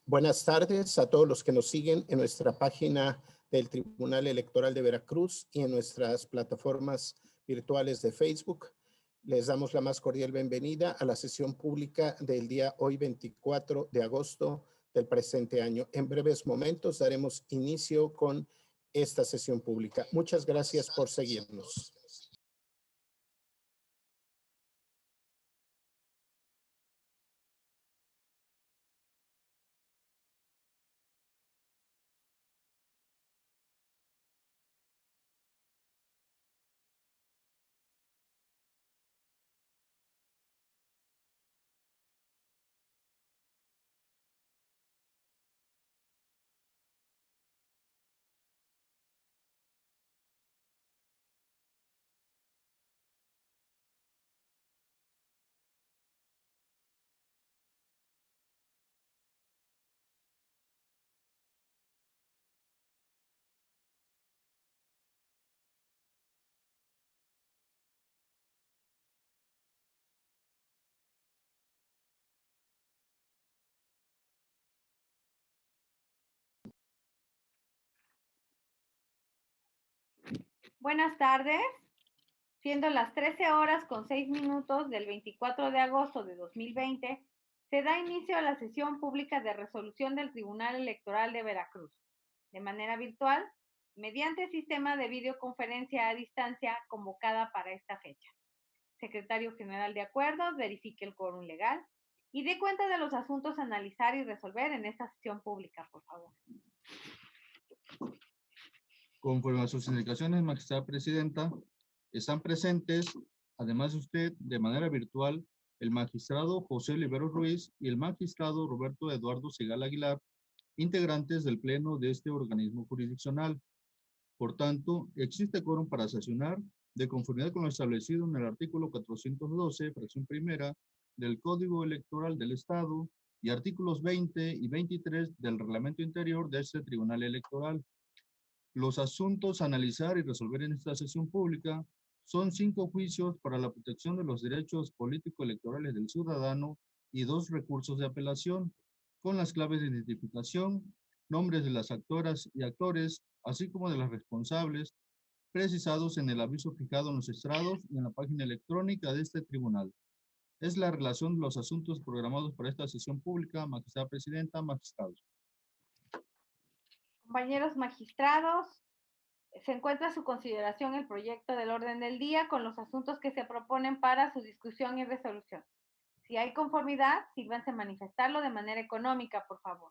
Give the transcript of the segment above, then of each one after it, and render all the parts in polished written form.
Buenas tardes a todos los que nos siguen en nuestra página del Tribunal Electoral de Veracruz y en nuestras plataformas virtuales de Facebook. Les damos la más cordial bienvenida a la sesión pública del día hoy 24 de agosto del presente año. En breves momentos daremos inicio con esta sesión pública. Muchas gracias por seguirnos. Buenas tardes, siendo las 13:06 del 24 de agosto de 2020, se da inicio a la sesión pública de resolución del Tribunal Electoral de Veracruz, de manera virtual, mediante sistema de videoconferencia a distancia convocada para esta fecha. Secretario General de Acuerdos, verifique el quórum legal y dé cuenta de los asuntos a analizar y resolver en esta sesión pública, por favor. Conforme a sus indicaciones, magistrada presidenta, están presentes, además de usted, de manera virtual, el magistrado José Oliveros Ruiz y el magistrado Roberto Eduardo Segal Aguilar, integrantes del pleno de este organismo jurisdiccional. Por tanto, existe quórum para sesionar de conformidad con lo establecido en el artículo 412, fracción primera, del Código Electoral del Estado y artículos 20 y 23 del Reglamento Interior de este Tribunal Electoral. Los asuntos a analizar y resolver en esta sesión pública son 5 juicios para la protección de los derechos político-electorales del ciudadano y 2 recursos de apelación, con las claves de identificación, nombres de las actoras y actores, así como de las responsables, precisados en el aviso fijado en los estrados y en la página electrónica de este tribunal. Es la relación de los asuntos programados para esta sesión pública, magistrada presidenta, magistrados. Compañeros magistrados, se encuentra a su consideración el proyecto del orden del día con los asuntos que se proponen para su discusión y resolución. Si hay conformidad, sírvanse a manifestarlo de manera económica, por favor.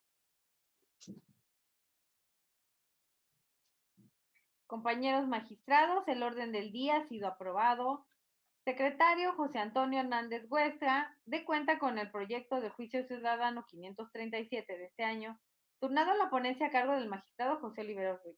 Compañeros magistrados, el orden del día ha sido aprobado. Secretario José Antonio Hernández Huesca, de cuenta con el proyecto de juicio ciudadano 537 de este año, turnado a la ponencia a cargo del magistrado José Oliveros Ruiz.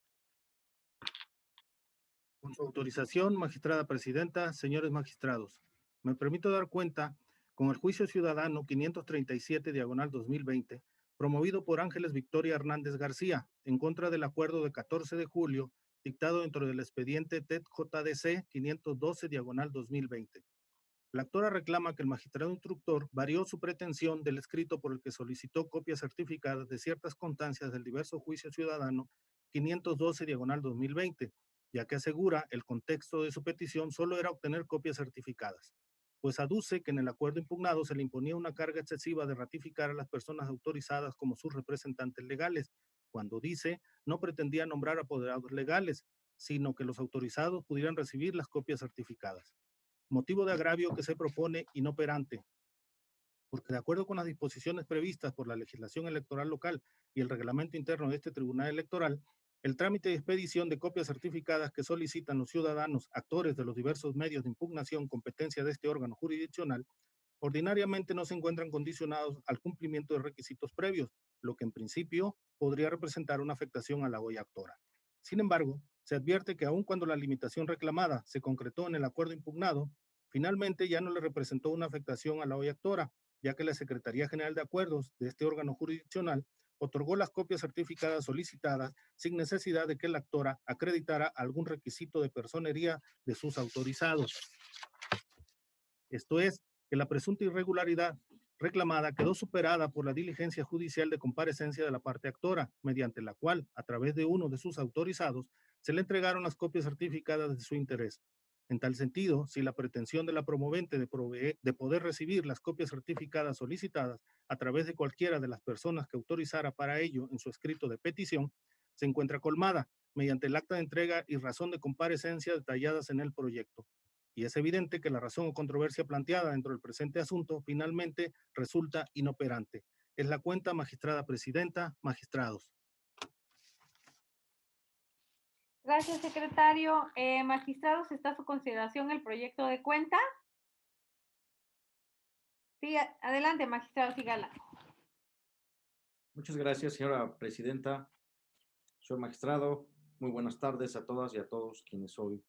Con su autorización, magistrada presidenta, señores magistrados, me permito dar cuenta con el juicio ciudadano 537/2020, promovido por Ángeles Victoria Hernández García, en contra del acuerdo de 14 de julio, dictado dentro del expediente TED-JDC 512/2020. La actora reclama que el magistrado instructor varió su pretensión del escrito por el que solicitó copias certificadas de ciertas constancias del diverso juicio ciudadano 512/2020, ya que asegura el contexto de su petición solo era obtener copias certificadas, pues aduce que en el acuerdo impugnado se le imponía una carga excesiva de ratificar a las personas autorizadas como sus representantes legales, cuando dice no pretendía nombrar apoderados legales, sino que los autorizados pudieran recibir las copias certificadas. Motivo de agravio que se propone inoperante, porque de acuerdo con las disposiciones previstas por la legislación electoral local y el reglamento interno de este tribunal electoral, el trámite de expedición de copias certificadas que solicitan los ciudadanos, actores de los diversos medios de impugnación, competencia de este órgano jurisdiccional, ordinariamente no se encuentran condicionados al cumplimiento de requisitos previos, lo que en principio podría representar una afectación a la hoy actora. Sin embargo, se advierte que aun cuando la limitación reclamada se concretó en el acuerdo impugnado, finalmente ya no le representó una afectación a la hoy actora, ya que la Secretaría General de Acuerdos de este órgano jurisdiccional otorgó las copias certificadas solicitadas sin necesidad de que la actora acreditara algún requisito de personería de sus autorizados. Esto es, que la presunta irregularidad reclamada quedó superada por la diligencia judicial de comparecencia de la parte actora, mediante la cual, a través de uno de sus autorizados, se le entregaron las copias certificadas de su interés. En tal sentido, si la pretensión de la promovente de poder recibir las copias certificadas solicitadas a través de cualquiera de las personas que autorizara para ello en su escrito de petición, se encuentra colmada mediante el acta de entrega y razón de comparecencia detalladas en el proyecto. Y es evidente que la razón o controversia planteada dentro del presente asunto finalmente resulta inoperante. Es la cuenta, magistrada presidenta, magistrados. Gracias, secretario. Magistrados, ¿está a su consideración el proyecto de cuenta? Sí, adelante, magistrado Sigala. Muchas gracias, señora presidenta. Señor magistrado, muy buenas tardes a todas y a todos quienes hoy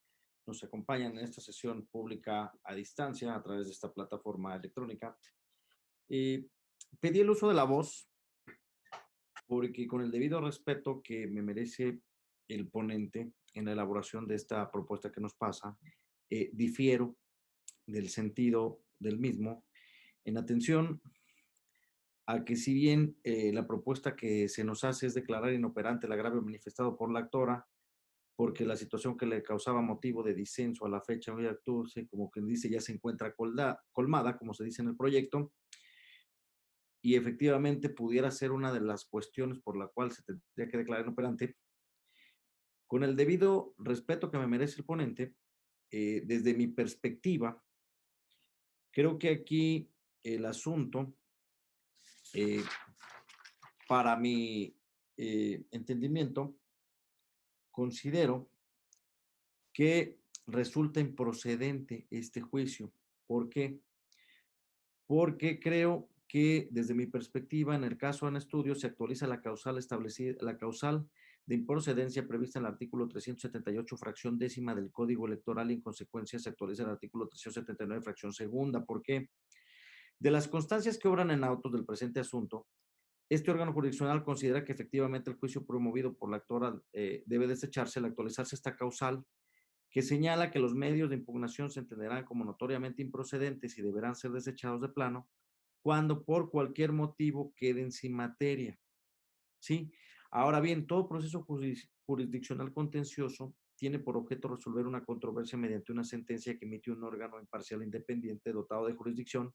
nos acompañan en esta sesión pública a distancia a través de esta plataforma electrónica. Pedí el uso de la voz porque, con el debido respeto que me merece el ponente en la elaboración de esta propuesta que nos pasa, difiero del sentido del mismo en atención a que, si bien la propuesta que se nos hace es declarar inoperante el agravio manifestado por la actora, porque la situación que le causaba motivo de disenso a la fecha hoy actuarse, como quien dice, ya se encuentra colmada, como se dice en el proyecto, y efectivamente pudiera ser una de las cuestiones por la cual se tendría que declarar inoperante. Con el debido respeto que me merece el ponente, desde mi perspectiva, creo que aquí el asunto, para mi entendimiento, considero que resulta improcedente este juicio. ¿Por qué? Porque creo que, desde mi perspectiva, en el caso en estudio se actualiza la causal establecida, la causal de improcedencia prevista en el artículo 378, fracción décima del Código Electoral, y en consecuencia se actualiza el artículo 379, fracción segunda. ¿Por qué? De las constancias que obran en autos del presente asunto, este órgano jurisdiccional considera que efectivamente el juicio promovido por la actora debe desecharse al actualizarse esta causal, que señala que los medios de impugnación se entenderán como notoriamente improcedentes y deberán ser desechados de plano cuando por cualquier motivo queden sin materia. ¿Sí? Ahora bien, todo proceso jurisdiccional contencioso tiene por objeto resolver una controversia mediante una sentencia que emite un órgano imparcial independiente dotado de jurisdicción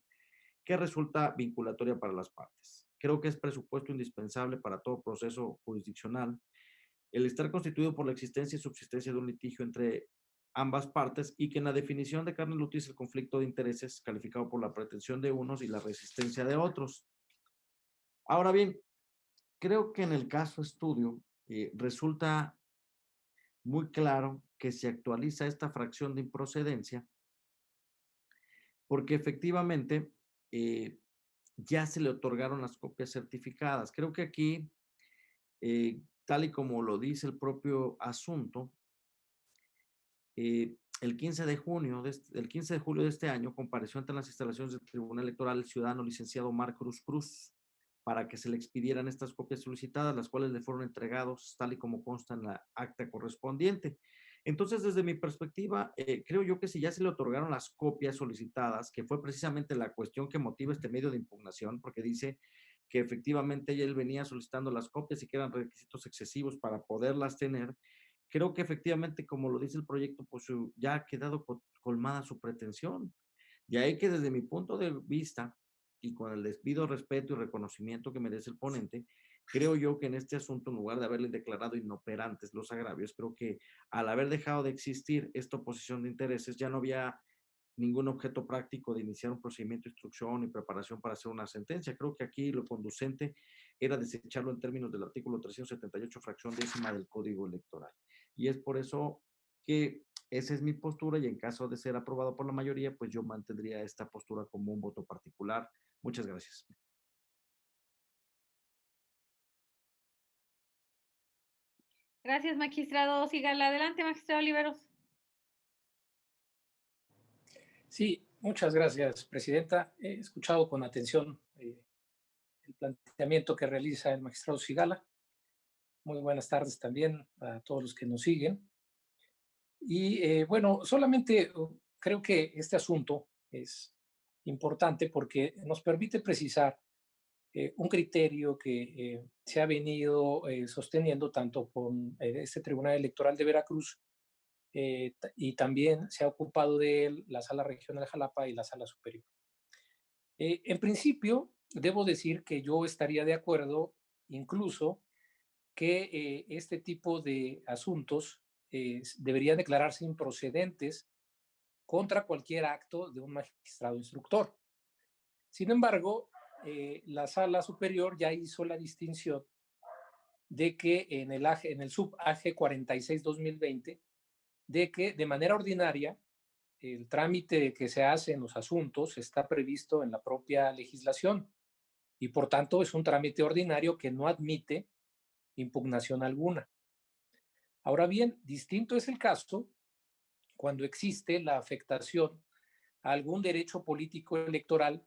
que resulta vinculatoria para las partes. Creo que es presupuesto indispensable para todo proceso jurisdiccional el estar constituido por la existencia y subsistencia de un litigio entre ambas partes, y que en la definición de carne lutis el conflicto de intereses calificado por la pretensión de unos y la resistencia de otros. Ahora bien, creo que en el caso estudio resulta muy claro que se actualiza esta fracción de improcedencia porque efectivamente ya se le otorgaron las copias certificadas. Creo que aquí, tal y como lo dice el propio asunto, el 15 de julio de este año compareció ante las instalaciones del Tribunal Electoral el ciudadano licenciado Omar Cruz Cruz para que se le expidieran estas copias solicitadas, las cuales le fueron entregados tal y como consta en la acta correspondiente. Entonces, desde mi perspectiva, creo yo que si ya se le otorgaron las copias solicitadas, que fue precisamente la cuestión que motiva este medio de impugnación, porque dice que efectivamente él venía solicitando las copias y que eran requisitos excesivos para poderlas tener, creo que efectivamente, como lo dice el proyecto, pues ya ha quedado colmada su pretensión. De ahí que, desde mi punto de vista, y con el debido respeto y reconocimiento que merece el ponente, creo yo que en este asunto, en lugar de haberle declarado inoperantes los agravios, creo que al haber dejado de existir esta oposición de intereses, ya no había ningún objeto práctico de iniciar un procedimiento de instrucción y preparación para hacer una sentencia. Creo que aquí lo conducente era desecharlo en términos del artículo 378, fracción décima del Código Electoral. Y es por eso que esa es mi postura, y en caso de ser aprobado por la mayoría, pues yo mantendría esta postura como un voto particular. Muchas gracias. Gracias, magistrado Sigala. Adelante, magistrado Oliveros. Sí, muchas gracias, presidenta. He escuchado con atención el planteamiento que realiza el magistrado Sigala. Muy buenas tardes también a todos los que nos siguen. Y bueno, solamente creo que este asunto es importante porque nos permite precisar un criterio que se ha venido sosteniendo tanto con este Tribunal Electoral de Veracruz y también se ha ocupado de él la Sala Regional Jalapa y la Sala Superior. En principio, debo decir que yo estaría de acuerdo incluso que este tipo de asuntos deberían declararse improcedentes contra cualquier acto de un magistrado instructor. Sin embargo, la Sala Superior ya hizo la distinción de que en el sub-AG 46-2020, de que de manera ordinaria el trámite que se hace en los asuntos está previsto en la propia legislación y por tanto es un trámite ordinario que no admite impugnación alguna. Ahora bien, distinto es el caso cuando existe la afectación a algún derecho político electoral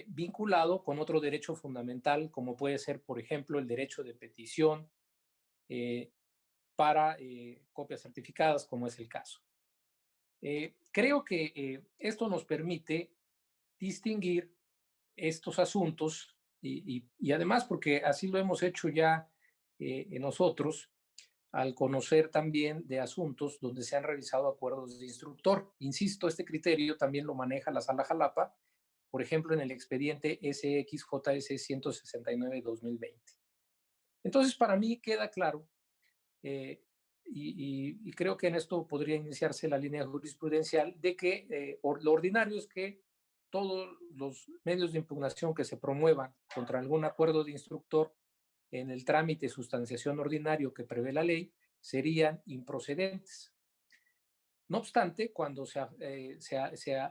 vinculado con otro derecho fundamental, como puede ser, por ejemplo, el derecho de petición para copias certificadas, como es el caso. Creo que esto nos permite distinguir estos asuntos y además porque así lo hemos hecho ya nosotros al conocer también de asuntos donde se han realizado acuerdos de instructor. Insisto, este criterio también lo maneja la Sala Jalapa, por ejemplo, en el expediente SXJS 169-2020. Entonces, para mí queda claro, y creo que en esto podría iniciarse la línea jurisprudencial, de que lo ordinario es que todos los medios de impugnación que se promuevan contra algún acuerdo de instructor en el trámite de sustanciación ordinario que prevé la ley serían improcedentes. No obstante, cuando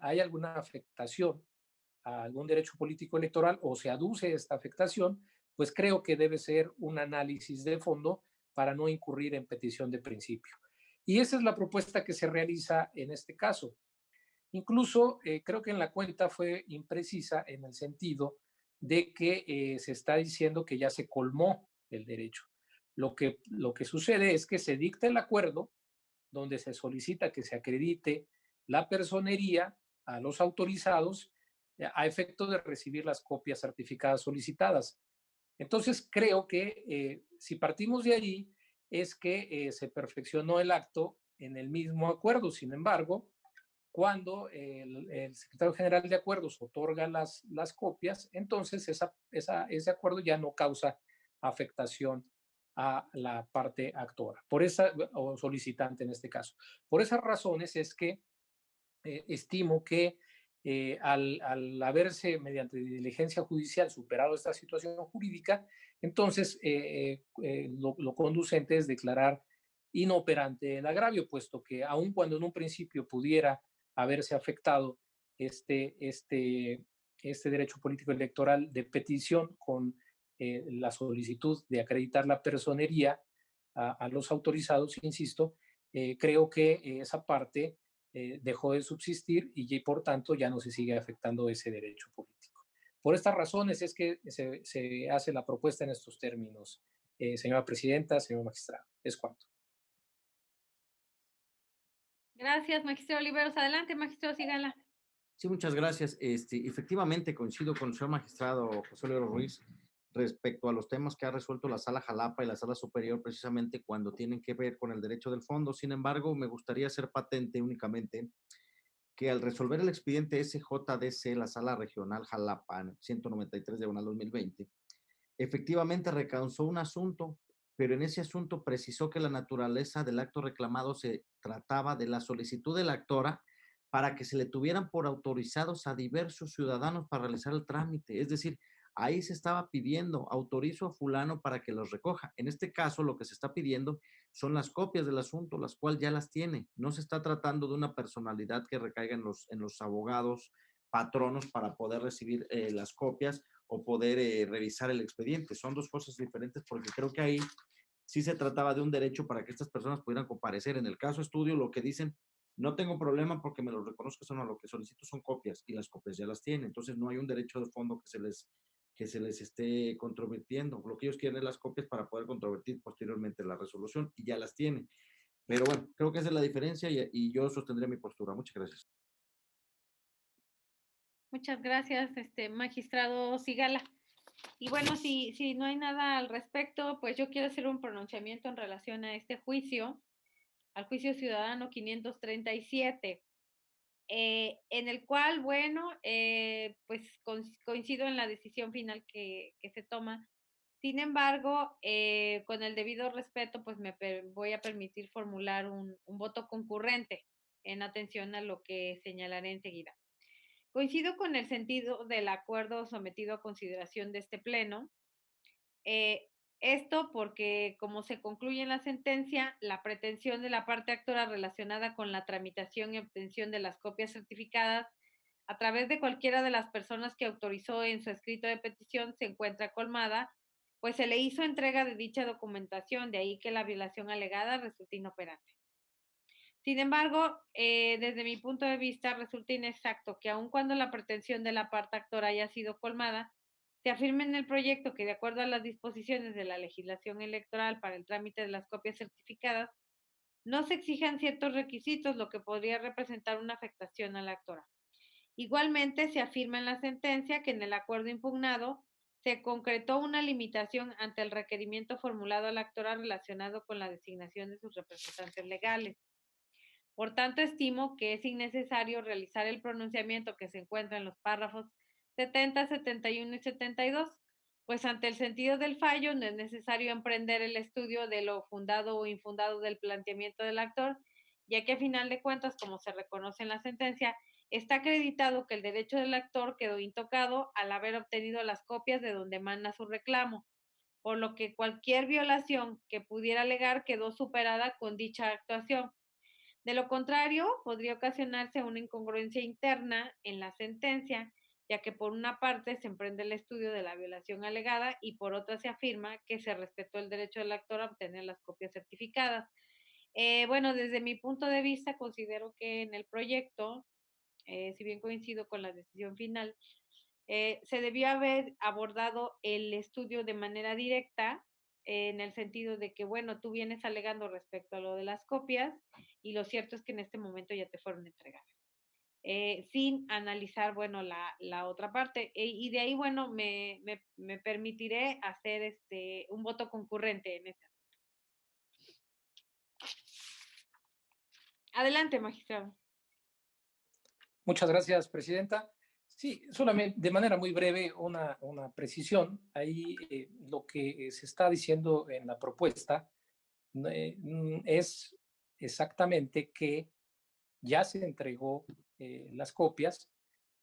hay alguna afectación a algún derecho político electoral o se aduce esta afectación, pues creo que debe ser un análisis de fondo para no incurrir en petición de principio. Y esa es la propuesta que se realiza en este caso. Incluso creo que en la cuenta fue imprecisa en el sentido de que se está diciendo que ya se colmó el derecho. Lo que sucede es que se dicta el acuerdo donde se solicita que se acredite la personería a los autorizados a efecto de recibir las copias certificadas solicitadas. Entonces, creo que si partimos de ahí, es que se perfeccionó el acto en el mismo acuerdo. Sin embargo, cuando el secretario general de acuerdos otorga las copias, entonces ese acuerdo ya no causa afectación a la parte actora, o solicitante en este caso. Por esas razones es que estimo que al haberse mediante diligencia judicial superado esta situación jurídica, entonces lo conducente es declarar inoperante el agravio, puesto que aun cuando en un principio pudiera haberse afectado este derecho político electoral de petición con la solicitud de acreditar la personería a los autorizados, insisto, creo que esa parte dejó de subsistir y por tanto ya no se sigue afectando ese derecho político. Por estas razones es que se hace la propuesta en estos términos, señora presidenta, señor magistrado. Es cuanto. Gracias, magistrado Oliveros. Adelante, magistrado Sigala. Sí, muchas gracias. Efectivamente, coincido con el señor magistrado José Olivero Ruiz respecto a los temas que ha resuelto la Sala Jalapa y la Sala Superior, precisamente cuando tienen que ver con el derecho del fondo. Sin embargo, me gustaría hacer patente únicamente que al resolver el expediente SJDC, la Sala Regional Jalapa, 193/2020, efectivamente recausó un asunto, pero en ese asunto precisó que la naturaleza del acto reclamado se trataba de la solicitud de la actora para que se le tuvieran por autorizados a diversos ciudadanos para realizar el trámite. Es decir, ahí se estaba pidiendo, autorizo a fulano para que los recoja. En este caso, lo que se está pidiendo son las copias del asunto, las cuales ya las tiene. No se está tratando de una personalidad que recaiga en los abogados patronos para poder recibir las copias o poder revisar el expediente. Son dos cosas diferentes porque creo que ahí sí se trataba de un derecho para que estas personas pudieran comparecer. En el caso estudio, lo que dicen, no tengo problema porque me lo reconozco, sino lo que solicito son copias y las copias ya las tienen. Entonces no hay un derecho de fondo que se les esté controvirtiendo. Lo que ellos quieren es las copias para poder controvertir posteriormente la resolución y ya las tienen. Pero bueno, creo que esa es la diferencia y yo sostendré mi postura. Muchas gracias. Muchas gracias, magistrado Sigala. Y bueno, si no hay nada al respecto, pues yo quiero hacer un pronunciamiento en relación a este juicio, al juicio ciudadano 537, en el cual, bueno, pues coincido en la decisión final que se toma. Sin embargo, con el debido respeto, pues voy a permitir formular un voto concurrente en atención a lo que señalaré enseguida. Coincido con el sentido del acuerdo sometido a consideración de este pleno. Eh, Esto porque, como se concluye en la sentencia, la pretensión de la parte actora relacionada con la tramitación y obtención de las copias certificadas a través de cualquiera de las personas que autorizó en su escrito de petición se encuentra colmada, pues se le hizo entrega de dicha documentación, de ahí que la violación alegada resulta inoperante. Sin embargo, desde mi punto de vista, resulta inexacto que aun cuando la pretensión de la parte actora haya sido colmada, se afirme en el proyecto que, de acuerdo a las disposiciones de la legislación electoral para el trámite de las copias certificadas, no se exijan ciertos requisitos, lo que podría representar una afectación a la actora. Igualmente, se afirma en la sentencia que en el acuerdo impugnado se concretó una limitación ante el requerimiento formulado a la actora relacionado con la designación de sus representantes legales. Por tanto, estimo que es innecesario realizar el pronunciamiento que se encuentra en los párrafos 70, 71 y 72, pues ante el sentido del fallo no es necesario emprender el estudio de lo fundado o infundado del planteamiento del actor, ya que a final de cuentas, como se reconoce en la sentencia, está acreditado que el derecho del actor quedó intocado al haber obtenido las copias de donde emana su reclamo, por lo que cualquier violación que pudiera alegar quedó superada con dicha actuación. De lo contrario, podría ocasionarse una incongruencia interna en la sentencia, ya que por una parte se emprende el estudio de la violación alegada y por otra se afirma que se respetó el derecho del actor a obtener las copias certificadas. Bueno, desde mi punto de vista, considero que en el proyecto, si bien coincido con la decisión final, se debió haber abordado el estudio de manera directa, en el sentido de que, bueno, tú vienes alegando respecto a lo de las copias y lo cierto es que en este momento ya te fueron entregadas, sin analizar, bueno, la otra parte. Y de ahí, bueno, me permitiré hacer un voto concurrente en este. Adelante, magistrado. Muchas gracias, presidenta. Sí, solamente de manera muy breve una precisión. Ahí lo que se está diciendo en la propuesta es exactamente que ya se entregó las copias,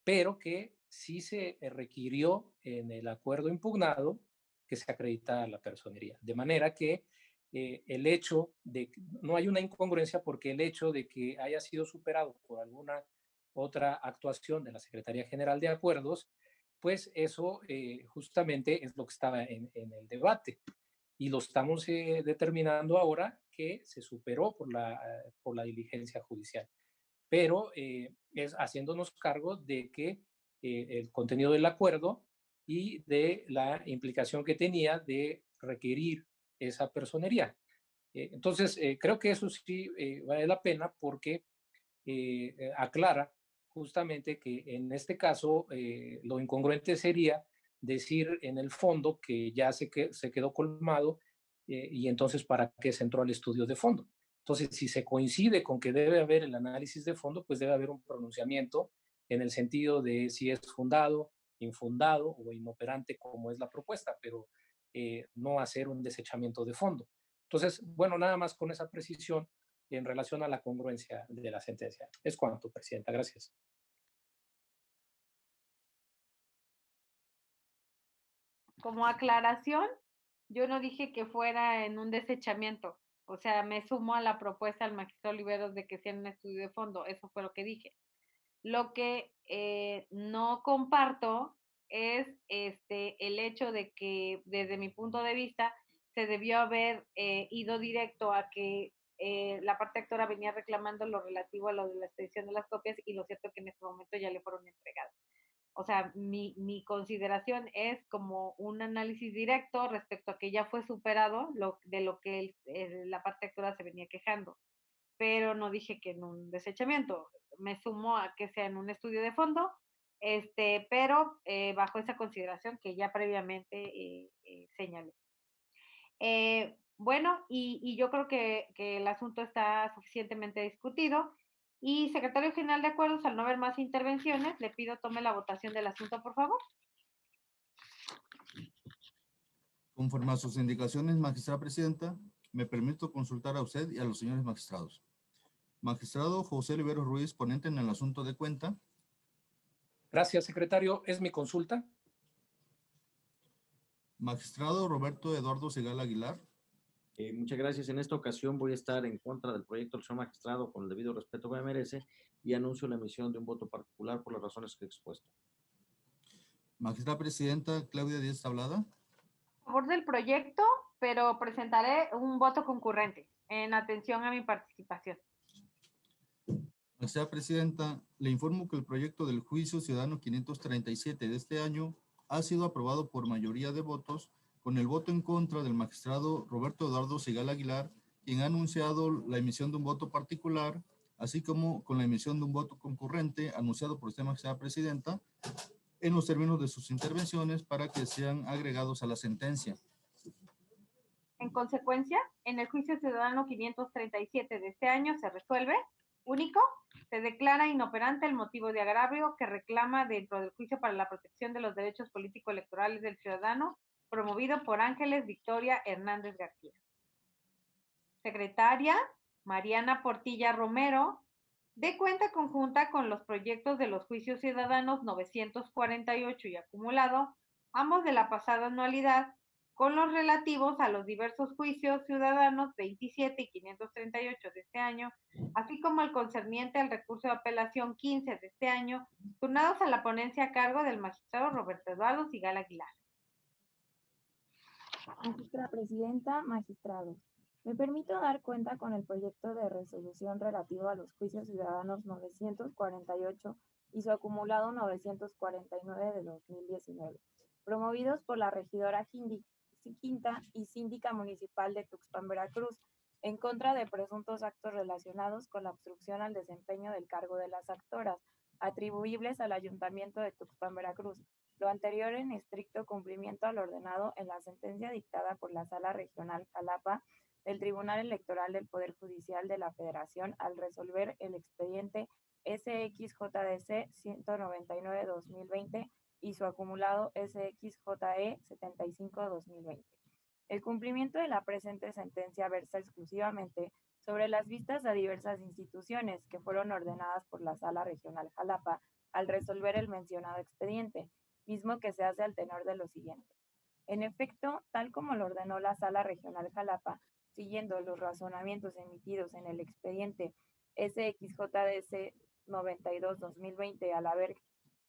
pero que sí se requirió en el acuerdo impugnado que se acreditara la personería. De manera que el hecho de que no hay una incongruencia porque el hecho de que haya sido superado por alguna otra actuación de la Secretaría General de Acuerdos, pues eso justamente es lo que estaba en el debate y lo estamos determinando ahora que se superó por la diligencia judicial, pero es haciéndonos cargo de que el contenido del acuerdo y de la implicación que tenía de requerir esa personería. Entonces, creo que eso sí vale la pena porque aclara justamente que en este caso lo incongruente sería decir en el fondo que ya se quedó colmado y entonces para qué se entró al estudio de fondo. Entonces, si se coincide con que debe haber el análisis de fondo, pues debe haber un pronunciamiento en el sentido de si es fundado, infundado o inoperante como es la propuesta, pero no hacer un desechamiento de fondo. Entonces, bueno, nada más con esa precisión en relación a la congruencia de la sentencia. Es cuanto, presidenta. Gracias. Como aclaración, yo no dije que fuera en un desechamiento. O sea, me sumo a la propuesta del magistrado Oliveros de que sea en un estudio de fondo. Eso fue lo que dije. Lo que no comparto es el hecho de que, desde mi punto de vista, se debió haber ido directo a que la parte actora venía reclamando lo relativo a lo de la expedición de las copias y lo cierto que en este momento ya le fueron entregadas. O sea, mi consideración es como un análisis directo respecto a que ya fue superado de lo que la parte actora se venía quejando, pero no dije que en un desechamiento. Me sumo a que sea en un estudio de fondo, pero bajo esa consideración que ya previamente señalé. Bueno, y yo creo que el asunto está suficientemente discutido. Y secretario general de acuerdos, al no haber más intervenciones, le pido tome la votación del asunto, por favor. Conforme a sus indicaciones, magistrada presidenta, me permito consultar a usted y a los señores magistrados. Magistrado José Oliveros Ruiz, ponente en el asunto de cuenta. Gracias, secretario. Es mi consulta. Magistrado Roberto Eduardo Segal Aguilar. Muchas gracias. En esta ocasión voy a estar en contra del proyecto del señor magistrado con el debido respeto que me merece y anuncio la emisión de un voto particular por las razones que he expuesto. Magistrada presidenta Claudia Díaz Tablada. A favor del proyecto, pero presentaré un voto concurrente en atención a mi participación. Magistrada presidenta, le informo que el proyecto del juicio ciudadano 537 de este año ha sido aprobado por mayoría de votos, con el voto en contra del magistrado Roberto Eduardo Segal Aguilar, quien ha anunciado la emisión de un voto particular, así como con la emisión de un voto concurrente anunciado por usted, magistrada presidenta, en los términos de sus intervenciones para que sean agregados a la sentencia. En consecuencia, en el juicio ciudadano 537 de este año se resuelve, único, se declara inoperante el motivo de agravio que reclama dentro del juicio para la protección de los derechos político-electorales del ciudadano, promovido por Ángeles Victoria Hernández García. Secretaria Mariana Portilla Romero, de cuenta conjunta con los proyectos de los juicios ciudadanos 948 y acumulado, ambos de la pasada anualidad, con los relativos a los diversos juicios ciudadanos 27 y 538 de este año, así como el concerniente al recurso de apelación 15 de este año, turnados a la ponencia a cargo del magistrado Roberto Eduardo Segal Aguilar. Magistrada presidenta, magistrados. Me permito dar cuenta con el proyecto de resolución relativo a los juicios ciudadanos 948 y su acumulado 949 de 2019, promovidos por la regidora Quinta y síndica municipal de Tuxpan, Veracruz, en contra de presuntos actos relacionados con la obstrucción al desempeño del cargo de las actoras, atribuibles al Ayuntamiento de Tuxpan, Veracruz. Lo anterior en estricto cumplimiento al ordenado en la sentencia dictada por la Sala Regional Jalapa del Tribunal Electoral del Poder Judicial de la Federación al resolver el expediente SXJDC 199-2020 y su acumulado SXJE 75-2020. El cumplimiento de la presente sentencia versa exclusivamente sobre las vistas a diversas instituciones que fueron ordenadas por la Sala Regional Jalapa al resolver el mencionado expediente, mismo que se hace al tenor de lo siguiente. En efecto, tal como lo ordenó la Sala Regional Jalapa, siguiendo los razonamientos emitidos en el expediente SXJDC 92-2020 al haber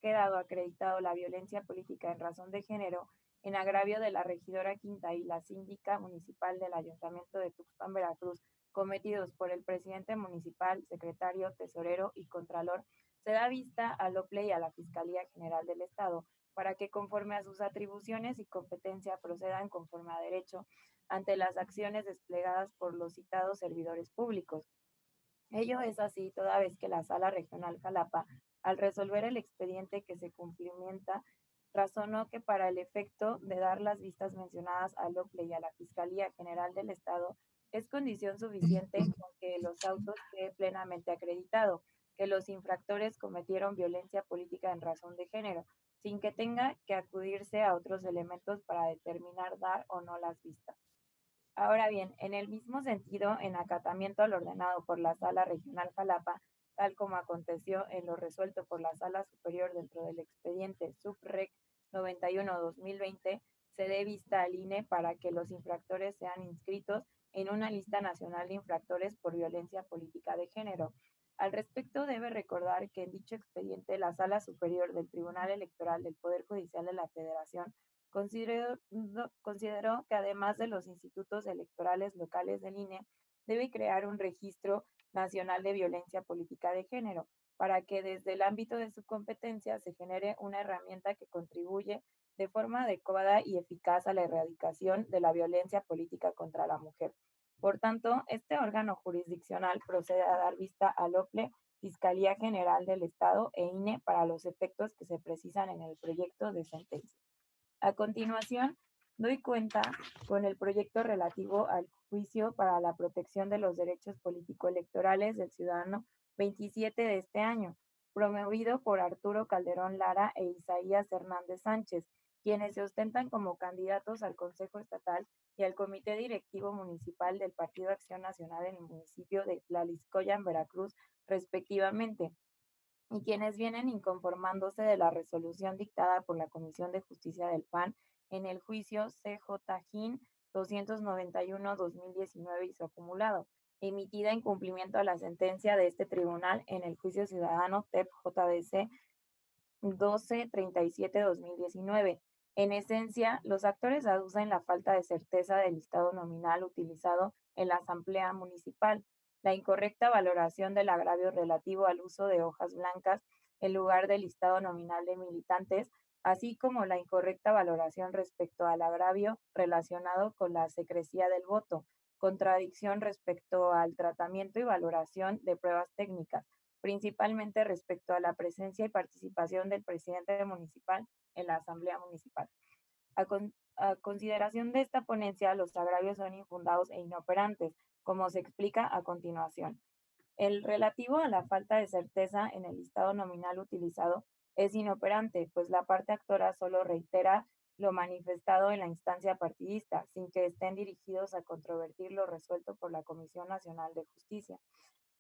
quedado acreditado la violencia política en razón de género en agravio de la regidora Quinta y la síndica municipal del Ayuntamiento de Tuxpan, Veracruz, cometidos por el presidente municipal, secretario, tesorero y contralor, se da vista al OPLE y a la Fiscalía General del Estado para que conforme a sus atribuciones y competencia procedan conforme a derecho ante las acciones desplegadas por los citados servidores públicos. Ello es así toda vez que la Sala Regional Jalapa, al resolver el expediente que se cumplimenta, razonó que para el efecto de dar las vistas mencionadas al OPLE y a la Fiscalía General del Estado, es condición suficiente con que los autos quede plenamente acreditado que los infractores cometieron violencia política en razón de género, sin que tenga que acudirse a otros elementos para determinar dar o no las vistas. Ahora bien, en el mismo sentido, en acatamiento al ordenado por la Sala Regional Jalapa, tal como aconteció en lo resuelto por la Sala Superior dentro del expediente SUPREC 91-2020, se dé vista al INE para que los infractores sean inscritos en una lista nacional de infractores por violencia política de género. Al respecto, debe recordar que en dicho expediente la Sala Superior del Tribunal Electoral del Poder Judicial de la Federación consideró que además de los institutos electorales locales del INE, debe crear un registro nacional de violencia política de género, para que desde el ámbito de su competencia se genere una herramienta que contribuye de forma adecuada y eficaz a la erradicación de la violencia política contra la mujer. Por tanto, este órgano jurisdiccional procede a dar vista al OPLE Fiscalía General del Estado e INE para los efectos que se precisan en el proyecto de sentencia. A continuación, doy cuenta con el proyecto relativo al juicio para la protección de los derechos político-electorales del ciudadano 27 de este año, promovido por Arturo Calderón Lara e Isaías Hernández Sánchez, quienes se ostentan como candidatos al Consejo Estatal y al Comité Directivo Municipal del Partido Acción Nacional en el municipio de Tlaxcoyan, Veracruz, respectivamente, y quienes vienen inconformándose de la resolución dictada por la Comisión de Justicia del PAN en el juicio CJ-JIN 291-2019 y su acumulado, emitida en cumplimiento a la sentencia de este tribunal en el juicio ciudadano TEP-JDC 1237-2019. En esencia, los actores aducen la falta de certeza del listado nominal utilizado en la asamblea municipal, la incorrecta valoración del agravio relativo al uso de hojas blancas en lugar del listado nominal de militantes, así como la incorrecta valoración respecto al agravio relacionado con la secrecía del voto, contradicción respecto al tratamiento y valoración de pruebas técnicas, principalmente respecto a la presencia y participación del presidente municipal en la asamblea municipal. A consideración de esta ponencia, los agravios son infundados e inoperantes, como se explica a continuación. El relativo a la falta de certeza en el listado nominal utilizado es inoperante, pues la parte actora solo reitera lo manifestado en la instancia partidista, sin que estén dirigidos a controvertir lo resuelto por la Comisión Nacional de Justicia.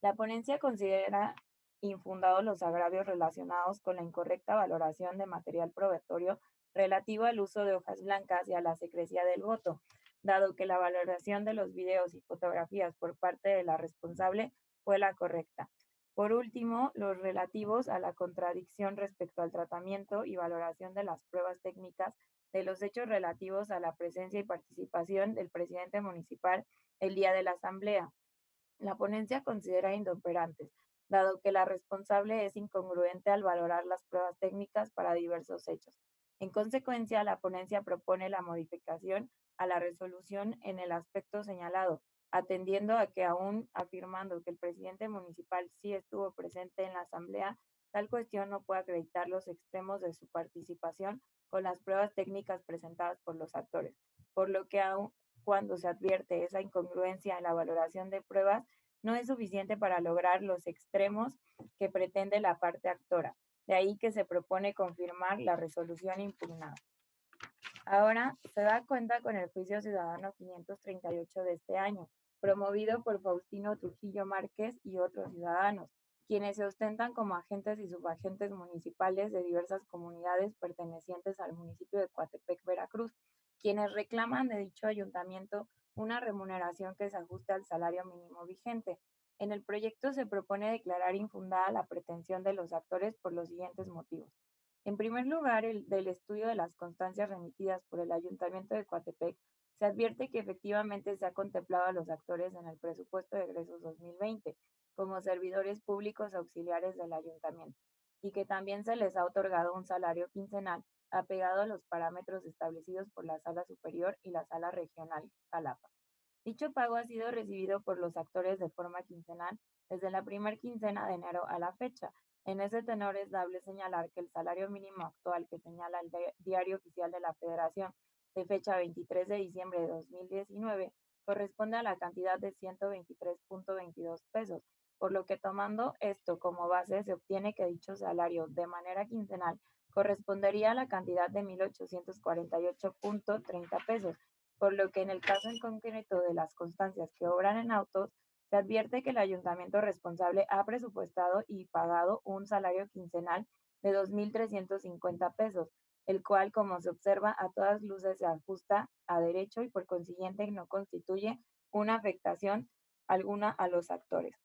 La ponencia considera infundados los agravios relacionados con la incorrecta valoración de material probatorio relativo al uso de hojas blancas y a la secrecía del voto, dado que la valoración de los videos y fotografías por parte de la responsable fue la correcta. Por último, los relativos a la contradicción respecto al tratamiento y valoración de las pruebas técnicas de los hechos relativos a la presencia y participación del presidente municipal el día de la asamblea. La ponencia considera inoperantes, dado que la responsable es incongruente al valorar las pruebas técnicas para diversos hechos. En consecuencia, la ponencia propone la modificación a la resolución en el aspecto señalado, atendiendo a que aún afirmando que el presidente municipal sí estuvo presente en la asamblea, tal cuestión no puede acreditar los extremos de su participación con las pruebas técnicas presentadas por los actores, por lo que aún cuando se advierte esa incongruencia en la valoración de pruebas, no es suficiente para lograr los extremos que pretende la parte actora. De ahí que se propone confirmar la resolución impugnada. Ahora se da cuenta con el juicio ciudadano 538 de este año, promovido por Faustino Trujillo Márquez y otros ciudadanos, quienes se ostentan como agentes y subagentes municipales de diversas comunidades pertenecientes al municipio de Coatepec, Veracruz, quienes reclaman de dicho ayuntamiento una remuneración que se ajuste al salario mínimo vigente. En el proyecto se propone declarar infundada la pretensión de los actores por los siguientes motivos. En primer lugar, del estudio de las constancias remitidas por el Ayuntamiento de Coatepec, se advierte que efectivamente se ha contemplado a los actores en el presupuesto de egresos 2020 como servidores públicos auxiliares del ayuntamiento y que también se les ha otorgado un salario quincenal apegado a los parámetros establecidos por la Sala Superior y la Sala Regional Jalapa. Dicho pago ha sido recibido por los actores de forma quincenal desde la primera quincena de enero a la fecha. En ese tenor es dable señalar que el salario mínimo actual que señala el Diario Oficial de la Federación de fecha 23 de diciembre de 2019 corresponde a la cantidad de 123.22 pesos, por lo que tomando esto como base se obtiene que dicho salario de manera quincenal correspondería a la cantidad de 1,848.30 pesos, por lo que en el caso en concreto de las constancias que obran en autos, se advierte que el ayuntamiento responsable ha presupuestado y pagado un salario quincenal de 2,350 pesos, el cual, como se observa, a todas luces se ajusta a derecho y por consiguiente no constituye una afectación alguna a los actores.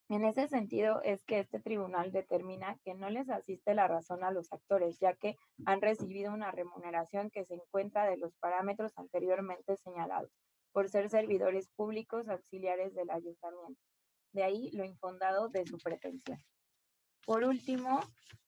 En ese sentido es que este tribunal determina que no les asiste la razón a los actores, ya que han recibido una remuneración que se encuentra de los parámetros anteriormente señalados, por ser servidores públicos auxiliares del ayuntamiento. De ahí lo infundado de su pretensión. Por último,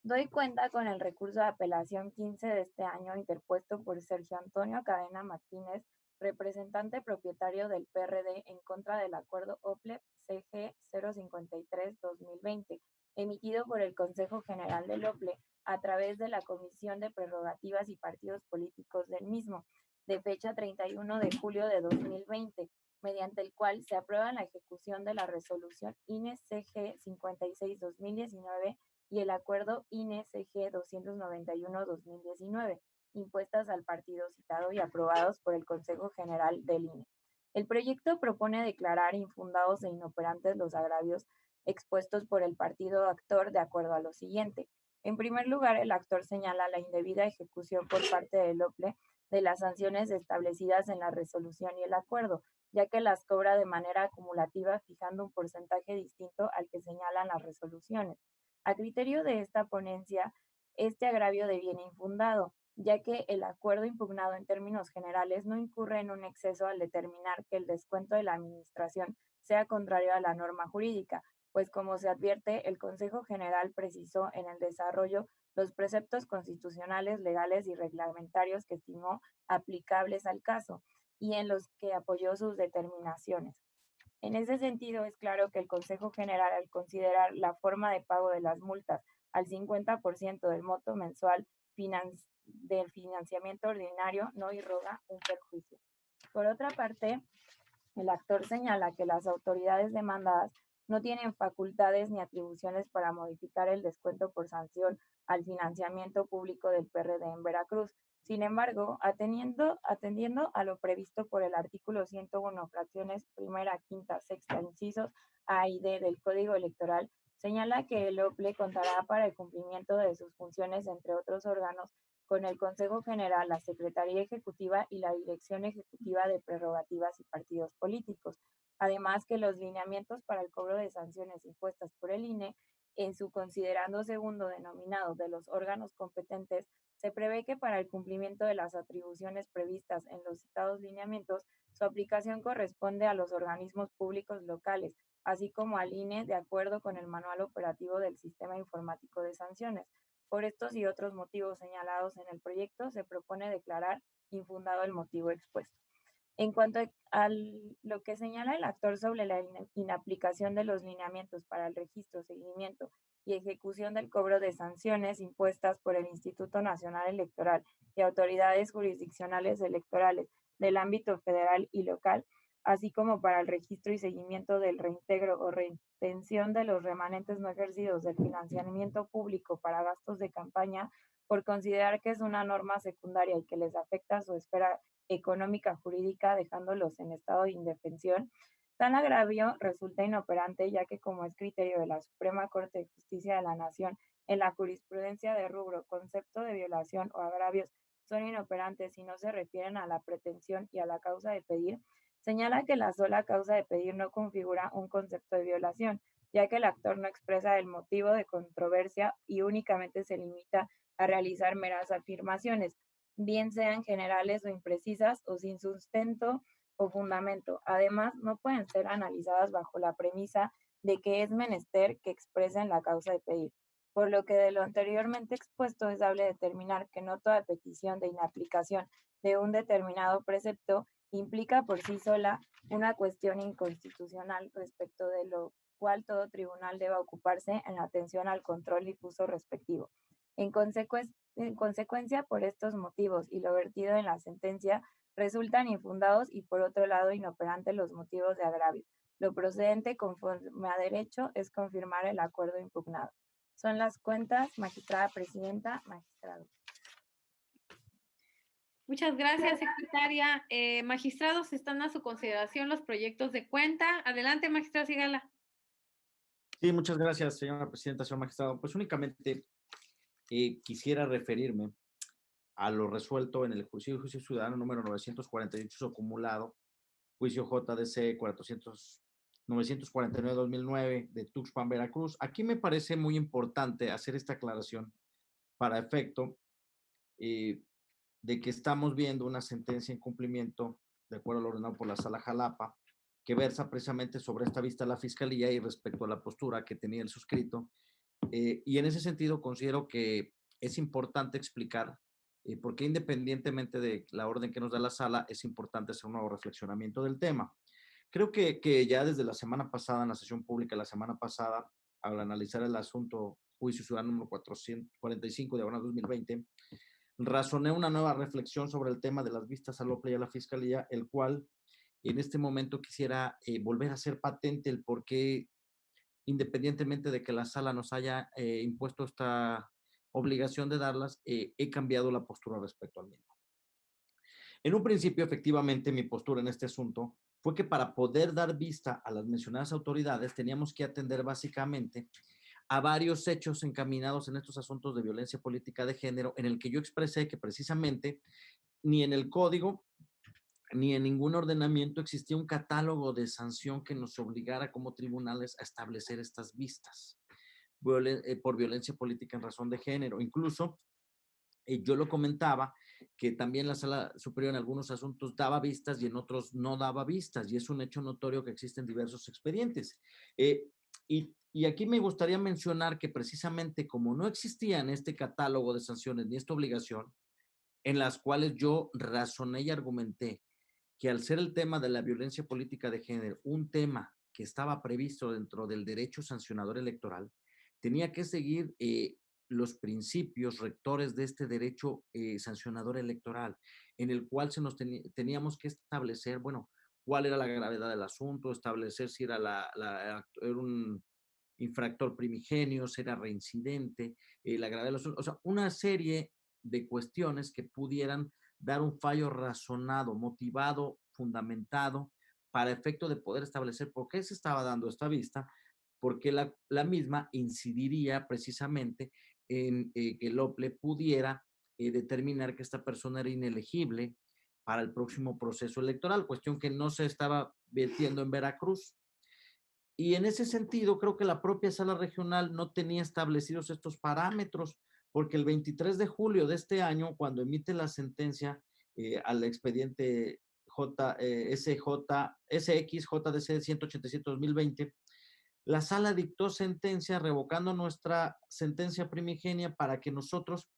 doy cuenta con el recurso de apelación 15 de este año interpuesto por Sergio Antonio Cadena Martínez, representante propietario del PRD en contra del acuerdo OPLEP CG 053-2020, emitido por el Consejo General del OPLE a través de la Comisión de Prerrogativas y Partidos Políticos del mismo, de fecha 31 de julio de 2020, mediante el cual se aprueba la ejecución de la resolución INE-CG 56-2019 y el acuerdo INE-CG 291-2019, impuestas al partido citado y aprobados por el Consejo General del INE. El proyecto propone declarar infundados e inoperantes los agravios expuestos por el partido actor de acuerdo a lo siguiente. En primer lugar, el actor señala la indebida ejecución por parte del OPLE de las sanciones establecidas en la resolución y el acuerdo, ya que las cobra de manera acumulativa fijando un porcentaje distinto al que señalan las resoluciones. A criterio de esta ponencia, este agravio deviene infundado, ya que el acuerdo impugnado en términos generales no incurre en un exceso al determinar que el descuento de la administración sea contrario a la norma jurídica, pues como se advierte, el Consejo General precisó en el desarrollo los preceptos constitucionales, legales y reglamentarios que estimó aplicables al caso y en los que apoyó sus determinaciones. En ese sentido, es claro que el Consejo General, al considerar la forma de pago de las multas al 50% del monto mensual del financiamiento ordinario, no irroga un perjuicio. Por otra parte, el actor señala que las autoridades demandadas no tienen facultades ni atribuciones para modificar el descuento por sanción al financiamiento público del PRD en Veracruz. Sin embargo, atendiendo a lo previsto por el artículo 101, fracciones primera, quinta, sexta, incisos A y D del Código Electoral, señala que el OPLE contará para el cumplimiento de sus funciones, entre otros órganos, con el Consejo General, la Secretaría Ejecutiva y la Dirección Ejecutiva de Prerrogativas y Partidos Políticos. Además, que los lineamientos para el cobro de sanciones impuestas por el INE, en su considerando segundo denominado de los órganos competentes, se prevé que para el cumplimiento de las atribuciones previstas en los citados lineamientos, su aplicación corresponde a los organismos públicos locales, así como al INE, de acuerdo con el Manual Operativo del Sistema Informático de Sanciones. Por estos y otros motivos señalados en el proyecto, se propone declarar infundado el motivo expuesto. En cuanto a lo que señala el actor sobre la inaplicación de los lineamientos para el registro, seguimiento y ejecución del cobro de sanciones impuestas por el Instituto Nacional Electoral y autoridades jurisdiccionales electorales del ámbito federal y local, así como para el registro y seguimiento del reintegro o retención de los remanentes no ejercidos del financiamiento público para gastos de campaña, por considerar que es una norma secundaria y que les afecta a su esfera económica jurídica, dejándolos en estado de indefensión, tal agravio resulta inoperante, ya que, como es criterio de la Suprema Corte de Justicia de la Nación, en la jurisprudencia de rubro, concepto de violación o agravios son inoperantes si no se refieren a la pretensión y a la causa de pedir, señala que la sola causa de pedir no configura un concepto de violación, ya que el actor no expresa el motivo de controversia y únicamente se limita a realizar meras afirmaciones, bien sean generales o imprecisas o sin sustento o fundamento. Además, no pueden ser analizadas bajo la premisa de que es menester que expresen la causa de pedir. Por lo que de lo anteriormente expuesto es dable determinar que no toda petición de inaplicación de un determinado precepto implica por sí sola una cuestión inconstitucional, respecto de lo cual todo tribunal deba ocuparse en atención al control difuso respectivo. En consecuencia, por estos motivos y lo vertido en la sentencia, resultan infundados y por otro lado inoperantes los motivos de agravio. Lo procedente conforme a derecho es confirmar el acuerdo impugnado. Son las cuentas, magistrada presidenta, magistrado. Muchas gracias, secretaria. Magistrados, están a su consideración los proyectos de cuenta. Adelante, magistrado Sigala. Sí, muchas gracias, señora presidenta, señor magistrado. Pues únicamente quisiera referirme a lo resuelto en el Juicio Ciudadano número 948 acumulado, juicio JDC 949-2009 de Tuxpan, Veracruz. Aquí me parece muy importante hacer esta aclaración para efecto de que estamos viendo una sentencia en cumplimiento, de acuerdo a lo ordenado por la Sala Jalapa, que versa precisamente sobre esta vista de la Fiscalía y respecto a la postura que tenía el suscrito. Y en ese sentido considero que es importante explicar por qué, independientemente de la orden que nos da la Sala, es importante hacer un nuevo reflexionamiento del tema. Creo que ya desde la semana pasada, en la sesión pública la semana pasada, al analizar el asunto Juicio Ciudadano número 445/2020, razoné una nueva reflexión sobre el tema de las vistas al OPLE y a la Fiscalía, el cual en este momento quisiera volver a hacer patente el por qué, independientemente de que la sala nos haya impuesto esta obligación de darlas, he cambiado la postura respecto al mismo. En un principio, efectivamente, mi postura en este asunto fue que para poder dar vista a las mencionadas autoridades teníamos que atender básicamente a varios hechos encaminados en estos asuntos de violencia política de género, en el que yo expresé que precisamente ni en el código ni en ningún ordenamiento existía un catálogo de sanción que nos obligara como tribunales a establecer estas vistas por violencia política en razón de género. Incluso yo lo comentaba que también la Sala Superior en algunos asuntos daba vistas y en otros no daba vistas, y es un hecho notorio que existen diversos expedientes. Y aquí me gustaría mencionar que precisamente como no existía en este catálogo de sanciones ni esta obligación, en las cuales yo razoné y argumenté que al ser el tema de la violencia política de género un tema que estaba previsto dentro del derecho sancionador electoral, tenía que seguir los principios rectores de este derecho sancionador electoral, en el cual teníamos que establecer, bueno, cuál era la gravedad del asunto, establecer si era, era un infractor primigenio, si era reincidente, la gravedad del asunto, o sea, una serie de cuestiones que pudieran dar un fallo razonado, motivado, fundamentado, para efecto de poder establecer por qué se estaba dando esta vista, porque la misma incidiría precisamente en que el OPLE pudiera determinar que esta persona era inelegible para el próximo proceso electoral, cuestión que no se estaba vertiendo en Veracruz. Y en ese sentido, creo que la propia sala regional no tenía establecidos estos parámetros, porque el 23 de julio de este año, cuando emite la sentencia al expediente SXJDC 187-2020, la sala dictó sentencia revocando nuestra sentencia primigenia para que nosotros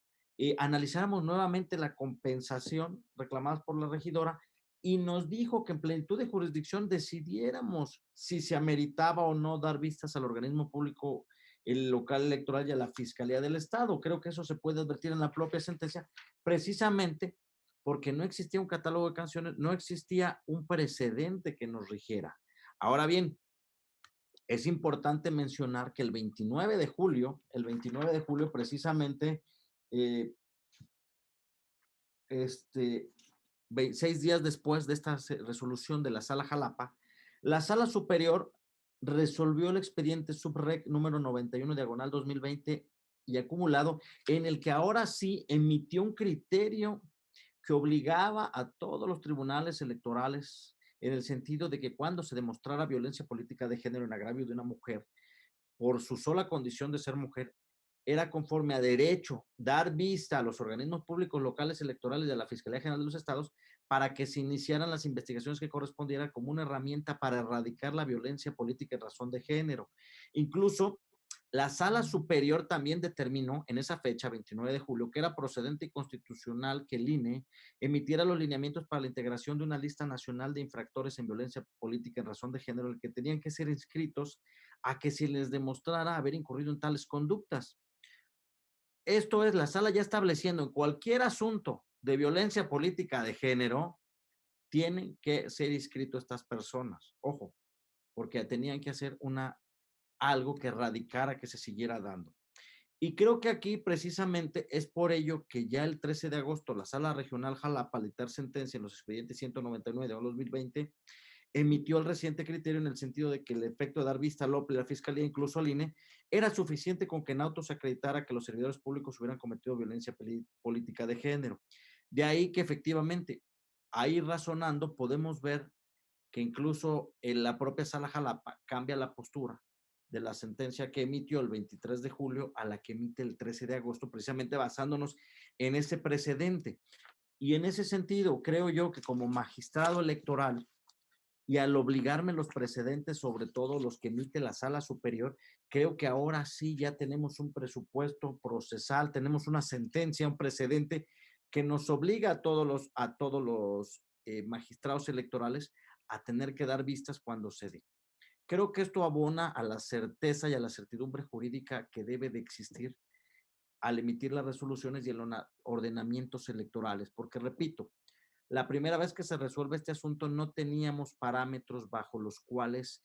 analizáramos nuevamente la compensación reclamada por la regidora, y nos dijo que en plenitud de jurisdicción decidiéramos si se ameritaba o no dar vistas al organismo público, el local electoral y a la Fiscalía del Estado. Creo que eso se puede advertir en la propia sentencia, precisamente porque no existía un catálogo de canciones, no existía un precedente que nos rigiera. Ahora bien, es importante mencionar que el 29 de julio precisamente, 6 días después de esta resolución de la Sala Jalapa, la Sala Superior resolvió el expediente subrec número 91/2020 y acumulado, en el que ahora sí emitió un criterio que obligaba a todos los tribunales electorales, en el sentido de que cuando se demostrara violencia política de género en agravio de una mujer por su sola condición de ser mujer, era conforme a derecho dar vista a los organismos públicos locales electorales de la Fiscalía General de los Estados para que se iniciaran las investigaciones que correspondieran como una herramienta para erradicar la violencia política en razón de género. Incluso la Sala Superior también determinó en esa fecha, 29 de julio, que era procedente y constitucional que el INE emitiera los lineamientos para la integración de una lista nacional de infractores en violencia política en razón de género, en el que tenían que ser inscritos a que se les demostrara haber incurrido en tales conductas. Esto es, la sala ya estableciendo en cualquier asunto de violencia política de género, tienen que ser inscritos estas personas. Ojo, porque tenían que hacer algo que erradicara que se siguiera dando. Y creo que aquí precisamente es por ello que ya el 13 de agosto la Sala Regional Jalapa, al dictar sentencia en los expedientes 199 de 2020, emitió el reciente criterio en el sentido de que el efecto de dar vista al OPLE, a la Fiscalía, incluso al INE, era suficiente con que en autos se acreditara que los servidores públicos hubieran cometido violencia política de género. De ahí que efectivamente, ahí razonando, podemos ver que incluso en la propia Sala Jalapa cambia la postura de la sentencia que emitió el 23 de julio a la que emite el 13 de agosto, precisamente basándonos en ese precedente. Y en ese sentido, creo yo que como magistrado electoral, y al obligarme los precedentes, sobre todo los que emite la Sala Superior, creo que ahora sí ya tenemos un presupuesto procesal, tenemos una sentencia, un precedente que nos obliga a todos los magistrados electorales a tener que dar vistas cuando se dé. Creo que esto abona a la certeza y a la certidumbre jurídica que debe de existir al emitir las resoluciones y en los ordenamientos electorales, porque repito, la primera vez que se resuelve este asunto no teníamos parámetros bajo los cuales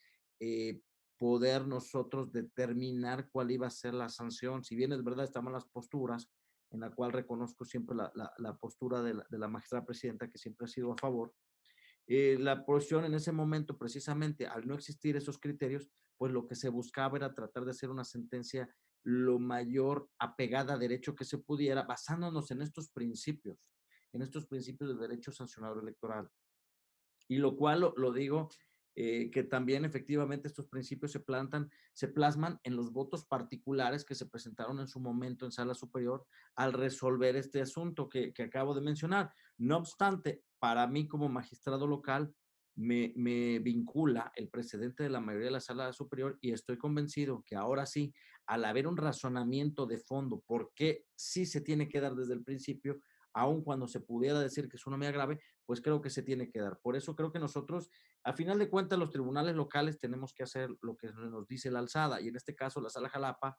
poder nosotros determinar cuál iba a ser la sanción. Si bien es verdad, estaban las posturas, en la cual reconozco siempre la postura de la magistrada presidenta, que siempre ha sido a favor. La posición en ese momento, precisamente al no existir esos criterios, pues lo que se buscaba era tratar de hacer una sentencia lo mayor apegada a derecho que se pudiera, basándonos en estos principios del derecho sancionador electoral. Y lo cual lo digo, que también efectivamente estos principios se plasman en los votos particulares que se presentaron en su momento en sala superior al resolver este asunto que acabo de mencionar. No obstante, para mí como magistrado local, me vincula el precedente de la mayoría de la sala superior y estoy convencido que ahora sí, al haber un razonamiento de fondo, por qué sí se tiene que dar desde el principio, aun cuando se pudiera decir que es una medida grave, pues creo que se tiene que dar. Por eso creo que nosotros, a final de cuentas, los tribunales locales tenemos que hacer lo que nos dice la alzada, y en este caso la Sala Jalapa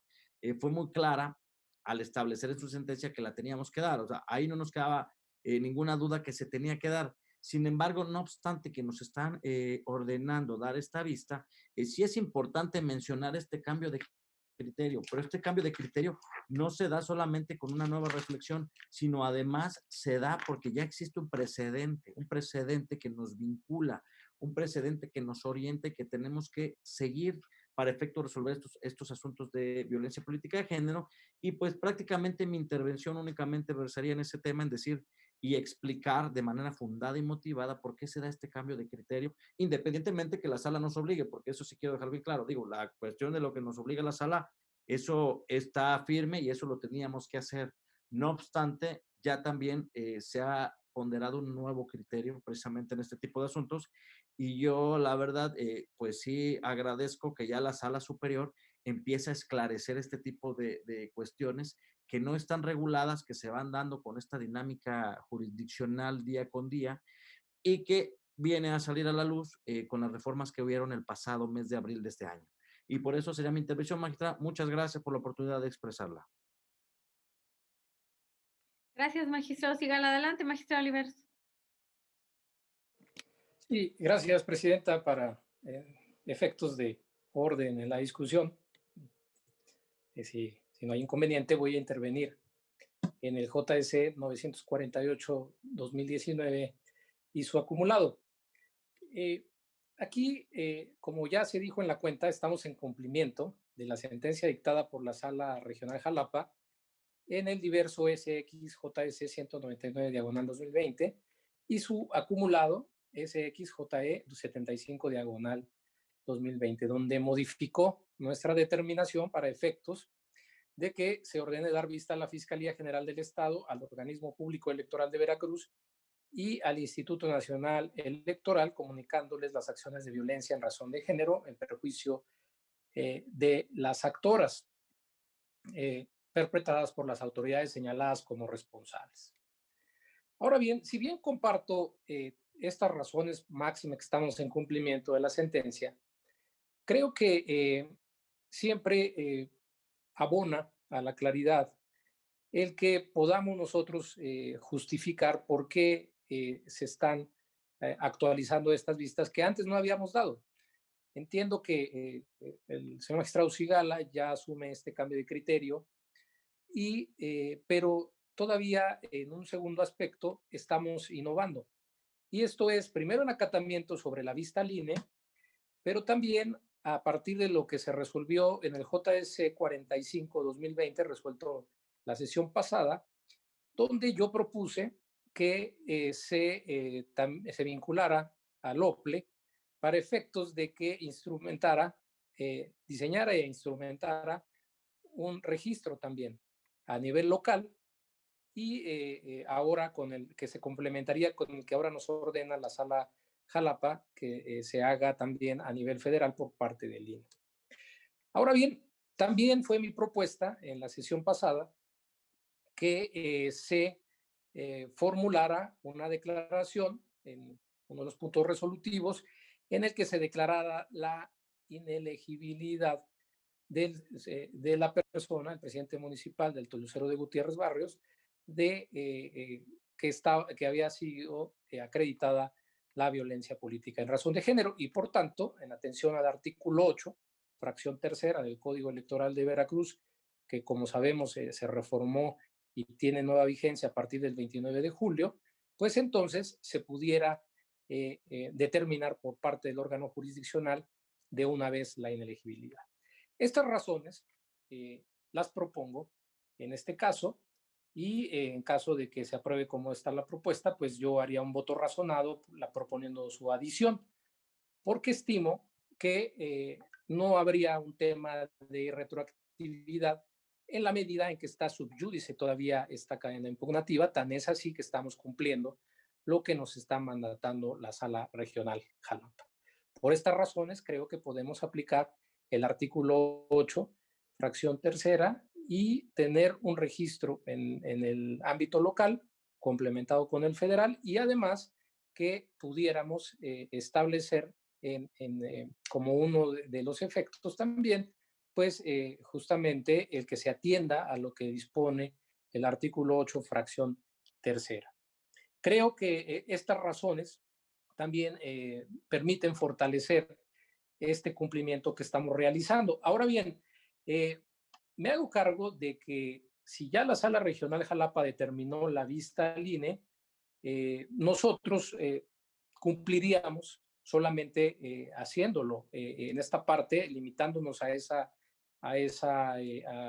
fue muy clara al establecer en su sentencia que la teníamos que dar. O sea, ahí no nos quedaba ninguna duda que se tenía que dar. Sin embargo, no obstante que nos están ordenando dar esta vista, sí es importante mencionar este cambio de criterio, pero este cambio de criterio no se da solamente con una nueva reflexión, sino además se da porque ya existe un precedente que nos vincula, un precedente que nos oriente, que tenemos que seguir para efecto de resolver estos asuntos de violencia política de género. Y pues prácticamente mi intervención únicamente versaría en ese tema, en decir y explicar de manera fundada y motivada por qué se da este cambio de criterio, independientemente que la sala nos obligue, porque eso sí quiero dejar bien claro. Digo, la cuestión de lo que nos obliga la sala, eso está firme y eso lo teníamos que hacer. No obstante, ya también se ha ponderado un nuevo criterio precisamente en este tipo de asuntos y yo la verdad, pues sí agradezco que ya la sala superior empiece a esclarecer este tipo de cuestiones que no están reguladas, que se van dando con esta dinámica jurisdiccional día con día y que viene a salir a la luz con las reformas que hubieron el pasado mes de abril de este año. Y por eso sería mi intervención, magistrada. Muchas gracias por la oportunidad de expresarla. Gracias, magistrado Sigala. Adelante, magistrado Oliveros. Sí, gracias, presidenta. Para efectos de orden en la discusión, si no hay inconveniente, voy a intervenir en el JS 948-2019 y su acumulado. Aquí, como ya se dijo en la cuenta, estamos en cumplimiento de la sentencia dictada por la Sala Regional Jalapa en el diverso SXJS 199/2020 y su acumulado SXJE 75/2020, donde modificó nuestra determinación para efectos de que se ordene dar vista a la Fiscalía General del Estado, al Organismo Público Electoral de Veracruz y al Instituto Nacional Electoral, comunicándoles las acciones de violencia en razón de género en perjuicio de las actoras perpetradas por las autoridades señaladas como responsables. Ahora bien, si bien comparto estas razones máximas que estamos en cumplimiento de la sentencia, creo que siempre abona a la claridad el que podamos nosotros justificar por qué se están actualizando estas vistas que antes no habíamos dado. Entiendo que el señor magistrado Sigala ya asume este cambio de criterio, pero todavía en un segundo aspecto estamos innovando. Y esto es, primero, en acatamiento sobre la vista al INE, pero también a partir de lo que se resolvió en el JS 45/2020, resuelto la sesión pasada, donde yo propuse que se vinculara al OPLE para efectos de que diseñara e instrumentara un registro también a nivel local y ahora con el que se complementaría con el que ahora nos ordena la Sala Jalapa, que se haga también a nivel federal por parte del INE. Ahora bien, también fue mi propuesta en la sesión pasada que se formulara una declaración en uno de los puntos resolutivos en el que se declarara la inelegibilidad de la persona, el presidente municipal del Tolucero de Gutiérrez Barrios, que había sido acreditada la violencia política en razón de género y, por tanto, en atención al artículo 8, fracción tercera del Código Electoral de Veracruz, que como sabemos se reformó y tiene nueva vigencia a partir del 29 de julio, pues entonces se pudiera determinar por parte del órgano jurisdiccional de una vez la inelegibilidad. Estas razones las propongo en este caso y en caso de que se apruebe como está la propuesta, pues yo haría un voto razonado proponiendo su adición, porque estimo que no habría un tema de retroactividad en la medida en que está subyúdice todavía esta cadena impugnativa, tan es así que estamos cumpliendo lo que nos está mandatando la Sala Regional Jalapa. Por estas razones, creo que podemos aplicar el artículo 8, fracción tercera, y tener un registro en el ámbito local, complementado con el federal, y además que pudiéramos establecer como uno de los efectos también, pues justamente el que se atienda a lo que dispone el artículo 8, fracción tercera. Creo que estas razones también permiten fortalecer este cumplimiento que estamos realizando. Ahora bien, me hago cargo de que si ya la Sala Regional Jalapa determinó la vista al INE, nosotros cumpliríamos solamente haciéndolo en esta parte, limitándonos a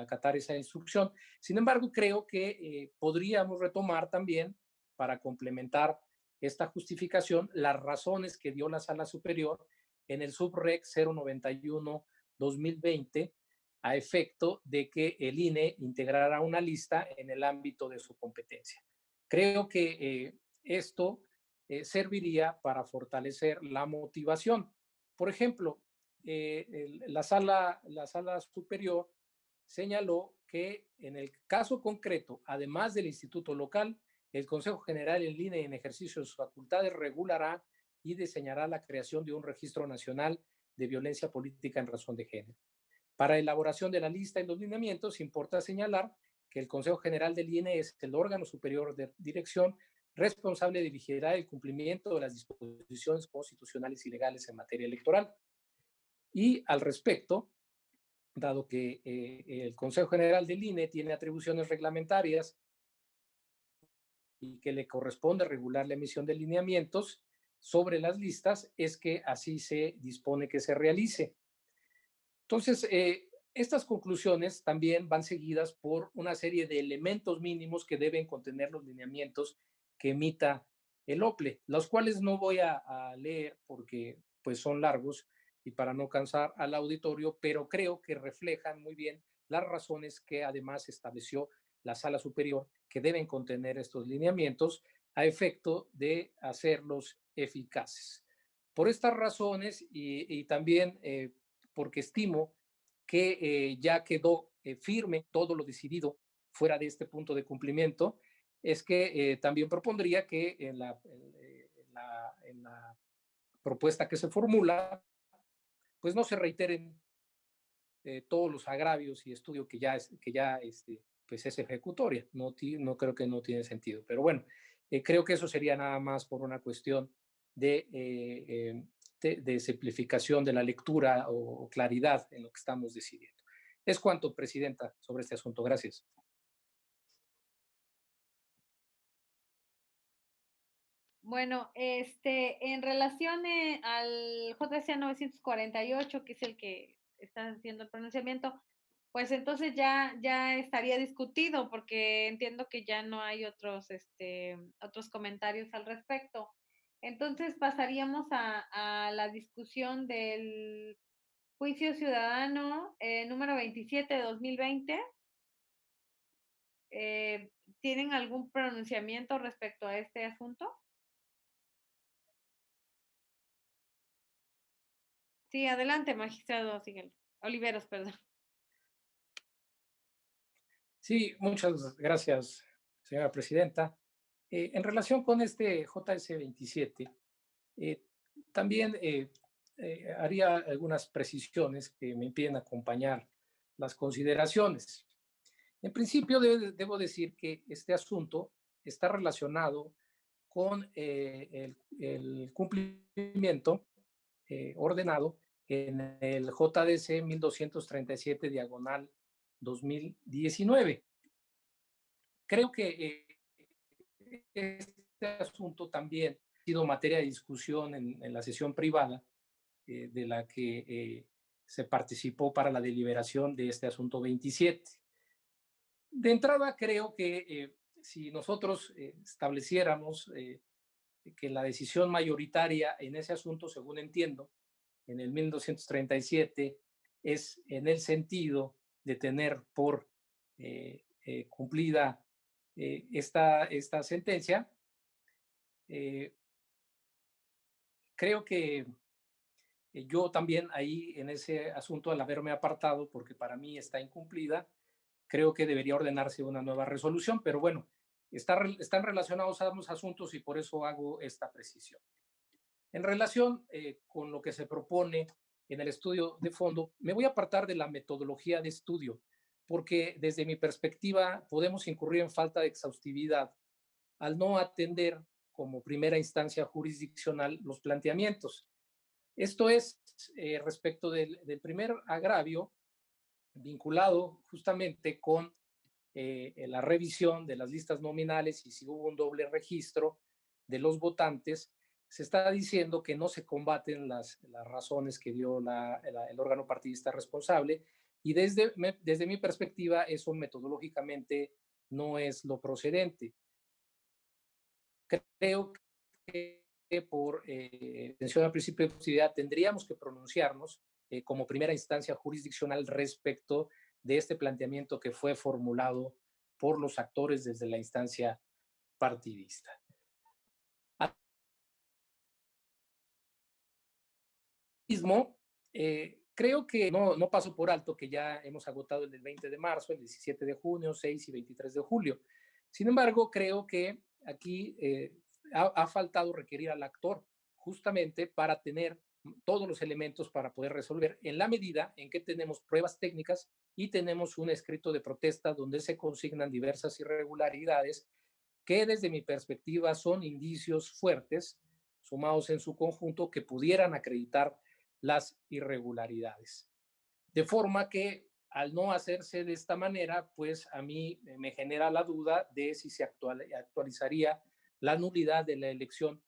acatar esa instrucción. Sin embargo, creo que podríamos retomar también, para complementar esta justificación, las razones que dio la Sala Superior en el subrec 091-2020 a efecto de que el INE integrara una lista en el ámbito de su competencia. Creo que esto serviría para fortalecer la motivación. Por ejemplo, la sala superior señaló que en el caso concreto, además del instituto local, el Consejo General en línea y en ejercicio de sus facultades regulará y diseñará la creación de un registro nacional de violencia política en razón de género. Para elaboración de la lista y los lineamientos, importa señalar que el Consejo General del INE es el órgano superior de dirección responsable de vigilar el cumplimiento de las disposiciones constitucionales y legales en materia electoral. Y al respecto, dado que el Consejo General del INE tiene atribuciones reglamentarias y que le corresponde regular la emisión de lineamientos sobre las listas, es que así se dispone que se realice. Entonces, estas conclusiones también van seguidas por una serie de elementos mínimos que deben contener los lineamientos que emita el OPLE, los cuales no voy a leer porque pues son largos y para no cansar al auditorio, pero creo que reflejan muy bien las razones que además estableció la Sala Superior que deben contener estos lineamientos a efecto de hacerlos eficaces. Por estas razones y también porque estimo que ya quedó firme todo lo decidido fuera de este punto de cumplimiento, es que también propondría que en la propuesta que se formula, pues no se reiteren todos los agravios y estudio que ya pues es ejecutoria. No creo que no tiene sentido. Pero bueno, creo que eso sería nada más por una cuestión de simplificación de la lectura o claridad en lo que estamos decidiendo. Es cuanto, Presidenta, sobre este asunto. Gracias. Bueno, en relación al JCA 948, que es el que está haciendo el pronunciamiento, pues entonces ya estaría discutido, porque entiendo que ya no hay otros comentarios al respecto. Entonces pasaríamos a la discusión del juicio ciudadano número 27 de 2020. ¿Tienen algún pronunciamiento respecto a este asunto? Sí, adelante, magistrado Oliveros, perdón. Sí, muchas gracias, señora presidenta. En relación con este JS 27, también haría algunas precisiones que me impiden acompañar las consideraciones. En principio, debo decir que este asunto está relacionado con el cumplimiento ordenado en el JDC 1237 diagonal 2019. Creo que este asunto también ha sido materia de discusión en la sesión privada de la que se participó para la deliberación de este asunto 27. De entrada, creo que si nosotros estableciéramos que la decisión mayoritaria en ese asunto, según entiendo, en el 1237, es en el sentido de tener por cumplida esta sentencia, creo que yo también ahí en ese asunto, al haberme apartado, porque para mí está incumplida, creo que debería ordenarse una nueva resolución, pero bueno, están relacionados a ambos asuntos y por eso hago esta precisión. En relación con lo que se propone en el estudio de fondo, me voy a apartar de la metodología de estudio, porque desde mi perspectiva podemos incurrir en falta de exhaustividad al no atender como primera instancia jurisdiccional los planteamientos. Esto es respecto del primer agravio vinculado justamente con la revisión de las listas nominales y si hubo un doble registro de los votantes, se está diciendo que no se combaten las razones que dio el órgano partidista responsable y desde mi perspectiva eso metodológicamente no es lo procedente. Creo que por atención al principio de posibilidad tendríamos que pronunciarnos como primera instancia jurisdiccional respecto de este planteamiento que fue formulado por los actores desde la instancia partidista. Creo que no paso por alto que ya hemos agotado el del 20 de marzo, el 17 de junio, 6 y 23 de julio. Sin embargo, creo que aquí ha faltado requerir al actor justamente para tener todos los elementos para poder resolver en la medida en que tenemos pruebas técnicas y tenemos un escrito de protesta donde se consignan diversas irregularidades que desde mi perspectiva son indicios fuertes sumados en su conjunto que pudieran acreditar las irregularidades. De forma que al no hacerse de esta manera, pues a mí me genera la duda de si se actualizaría la nulidad de la elección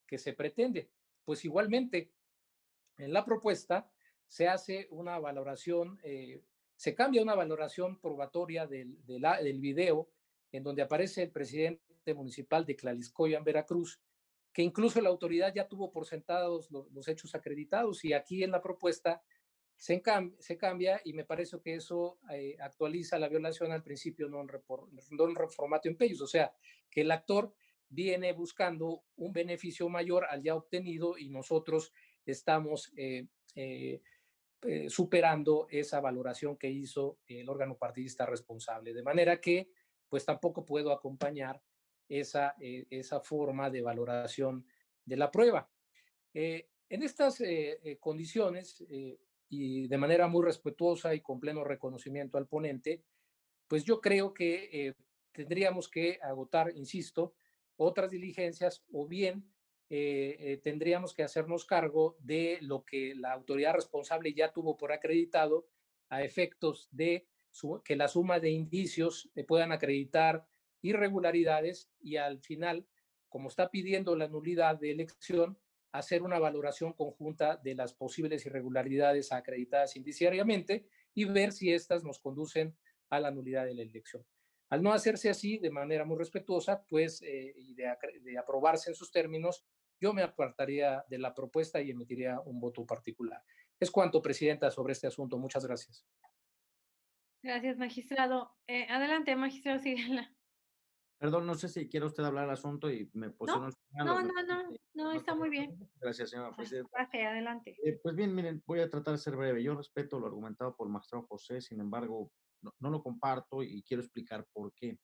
que se pretende. Pues igualmente, en la propuesta se hace una valoración, se cambia una valoración probatoria del video en donde aparece el presidente municipal de Tlaxcoya, en Veracruz, que incluso la autoridad ya tuvo por sentados los hechos acreditados y aquí en la propuesta se cambia y me parece que eso actualiza la violación al principio non reformatio impeius, o sea, que el actor viene buscando un beneficio mayor al ya obtenido y nosotros estamos superando esa valoración que hizo el órgano partidista responsable. De manera que, pues tampoco puedo acompañar esa forma de valoración de la prueba. En estas condiciones y de manera muy respetuosa y con pleno reconocimiento al ponente, pues yo creo que tendríamos que agotar, insisto, otras diligencias o bien tendríamos que hacernos cargo de lo que la autoridad responsable ya tuvo por acreditado a efectos de que la suma de indicios puedan acreditar irregularidades y al final, como está pidiendo la nulidad de elección, hacer una valoración conjunta de las posibles irregularidades acreditadas indiciariamente y ver si estas nos conducen a la nulidad de la elección. Al no hacerse así, de manera muy respetuosa, pues, y de aprobarse en sus términos, yo me apartaría de la propuesta y emitiría un voto particular. Es cuanto, Presidenta, sobre este asunto. Muchas gracias. Gracias, magistrado. Adelante, magistrado Sigala. Perdón, no sé si quiere usted hablar al asunto y me posiciono. No, está muy bien. Gracias, señora presidenta. Gracias, adelante. Pues bien, miren, voy a tratar de ser breve. Yo respeto lo argumentado por el magistrado José, sin embargo, no lo comparto y quiero explicar por qué.